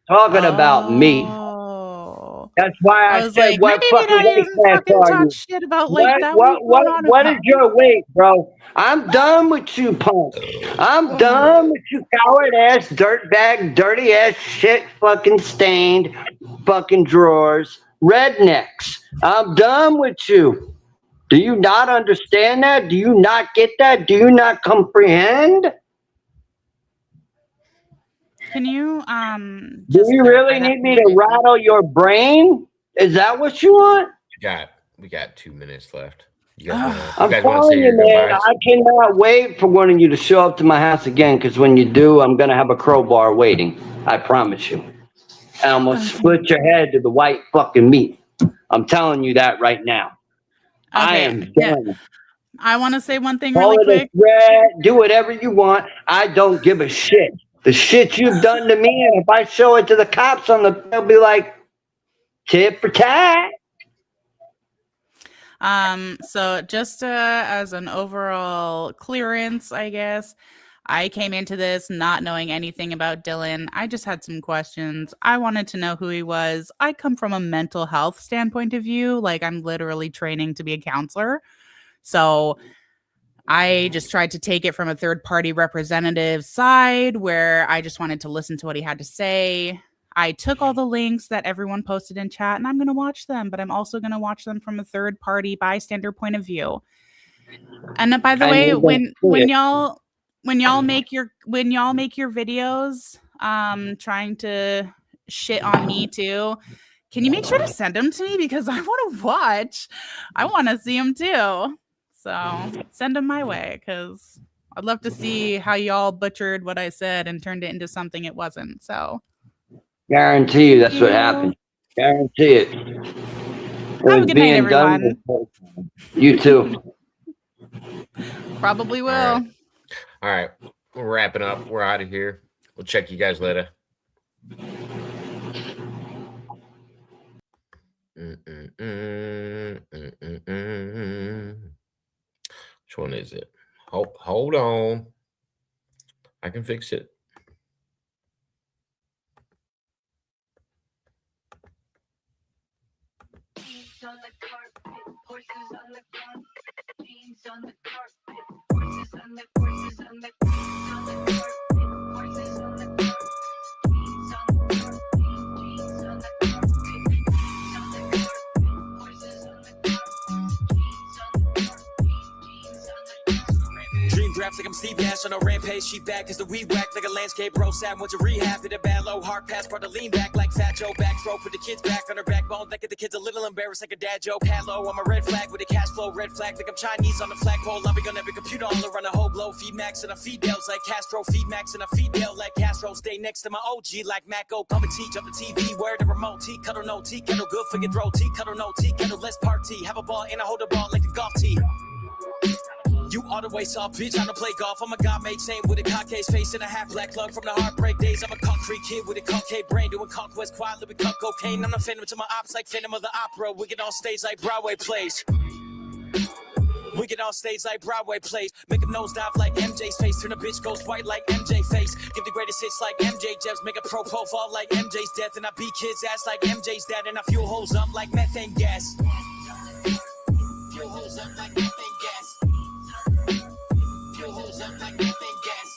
Talking about me. Oh. That's why I I was said, like, my what baby fucking daddy weight doesn't class fucking are talk you? shit about like that. What is your weight, bro? I'm done with you, punk. I'm done with you, coward ass, dirtbag, dirty ass, shit, fucking stained, fucking drawers, rednecks. I'm done with you. Do you not understand that? Do you not get that? Do you not comprehend? Can you Do just you clarify really that need for me me, to Jason? rattle your brain? Is that what you want? We got 2 minutes left. You I'm guys want to say telling you, your man, goodbyes? I cannot wait for one of you to show up to my house again, because when you do, I'm going to have a crowbar waiting. I promise you. And I'm going to Okay. split your head to the white fucking meat. I'm telling you that right now. I Okay. am Yeah. done. I want to say one thing Call really it a quick. threat. Do whatever you want. I don't give a shit. The shit you've done to me, and if I show it to the cops, they'll be like, tip for tat. So just as an overall clearance, I guess, I came into this not knowing anything about Dylan. I just had some questions. I wanted to know who he was. I come from a mental health standpoint of view, like I'm literally training to be a counselor. So I just tried to take it from a third party representative side where I just wanted to listen to what he had to say. I took all the links that everyone posted in chat and I'm going to watch them, but I'm also going to watch them from a third party bystander point of view. And by the And way, you're gonna see when it. y'all make your videos trying to shit on me too, can you make sure to send them to me because I want to watch. I want to see them too. So send them my way because I'd love to see how y'all butchered what I said and turned it into something it wasn't. So Guarantee you that's what happened. Guarantee it. It have was a good night, being done. everyone. You too. Probably will. All right. We're wrapping up. We're out of here. We'll check you guys later. Which one is it? Hold on. I can fix it. Dream drafts like I'm Steve Nash on a rampage. She back as the weed whack like a landscape bro. Sad went to rehab, hit a bad low hard pass, brought the lean back like Fat Joe. Back throw, put the kids back on her backbone. That get the kids a little embarrassed like a dad joke. Hello, I'm a red flag with a cash flow. Red flag like I'm Chinese on the flagpole. Loving on every computer all around a whole blow. Feed Max and I feed Dales like Castro. Feed Max and I feed Dale like Castro. Stay next to my OG like Mac O. Pump and teach up the TV. Where the remote T cuddle no T kettle good for your throat. T cuddle no T kettle let's party. Have a ball and I hold a ball like a golf tee. You all the way soft, bitch, I don't play golf. I'm a god made saint with a cockcase face and a half black plug from the heartbreak days. I'm a concrete kid with a concave brain doing conquest quietly with cut cocaine. I'm a phantom to my ops like Phantom of the Opera. We get on stage like Broadway plays. We get on stage like Broadway plays. Make them nosedive like MJ's face. Turn a bitch ghost white like MJ face. Give the greatest hits like MJ Jebs. Make a pro profile like MJ's death. And I beat kids ass like MJ's dad. And I fuel holes up like methane gas. Fuel holes up like methane gas. Fuel holes up like methane gas.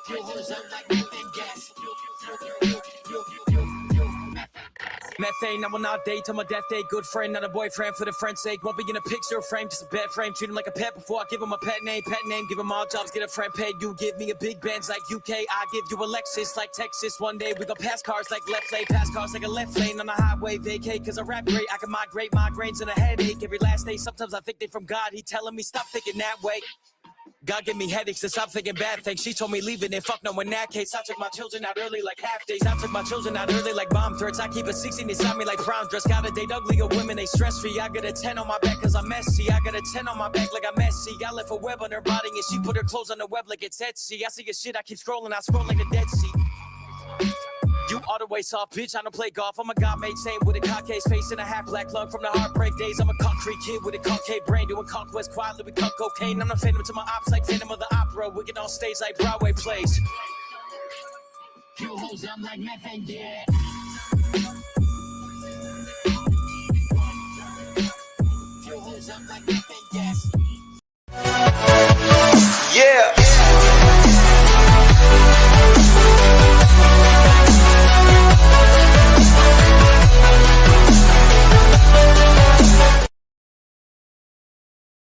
Fuel holes up like methane gas. Methane, I will not date till my death day. Good friend, not a boyfriend for the friend's sake. Won't be in a picture frame, just a bed frame. Treat him like a pet before I give him a pet name. Pet name, give him all jobs, get a friend paid. You give me a big Benz like UK. I give you a Lexus like Texas. One day we go pass cars like left lane. Pass cars like a left lane on the highway. Vacate cause I rap great. I can migrate migraines and a headache every last day. Sometimes I think they from God. He telling me stop thinking that way. God give me headaches to stop thinking bad things. She told me leaving it, fuck no in that case. I took my children out early like half days. I took my children out early like bomb threats. I keep a 16 inside me like prom dress. Gotta date uglier women, they stress free. I got a 10 on my back cause I'm messy. I got a 10 on my back like I'm messy. I left a web on her body and she put her clothes on the web like it's Etsy. I see your shit, I keep scrolling, I scroll like the Dead Sea. You all the way soft, bitch, I don't play golf. I'm a god made saint with a cockcase face and a half black lung from the heartbreak days. I'm a concrete kid with a concave brain doing conquest quietly with cut cocaine. I'm a phantom to my ops like Phantom of the Opera. We get on stage like Broadway plays. Fuel holes up like methane gas. Fuel holes up like methane gas. Yeah.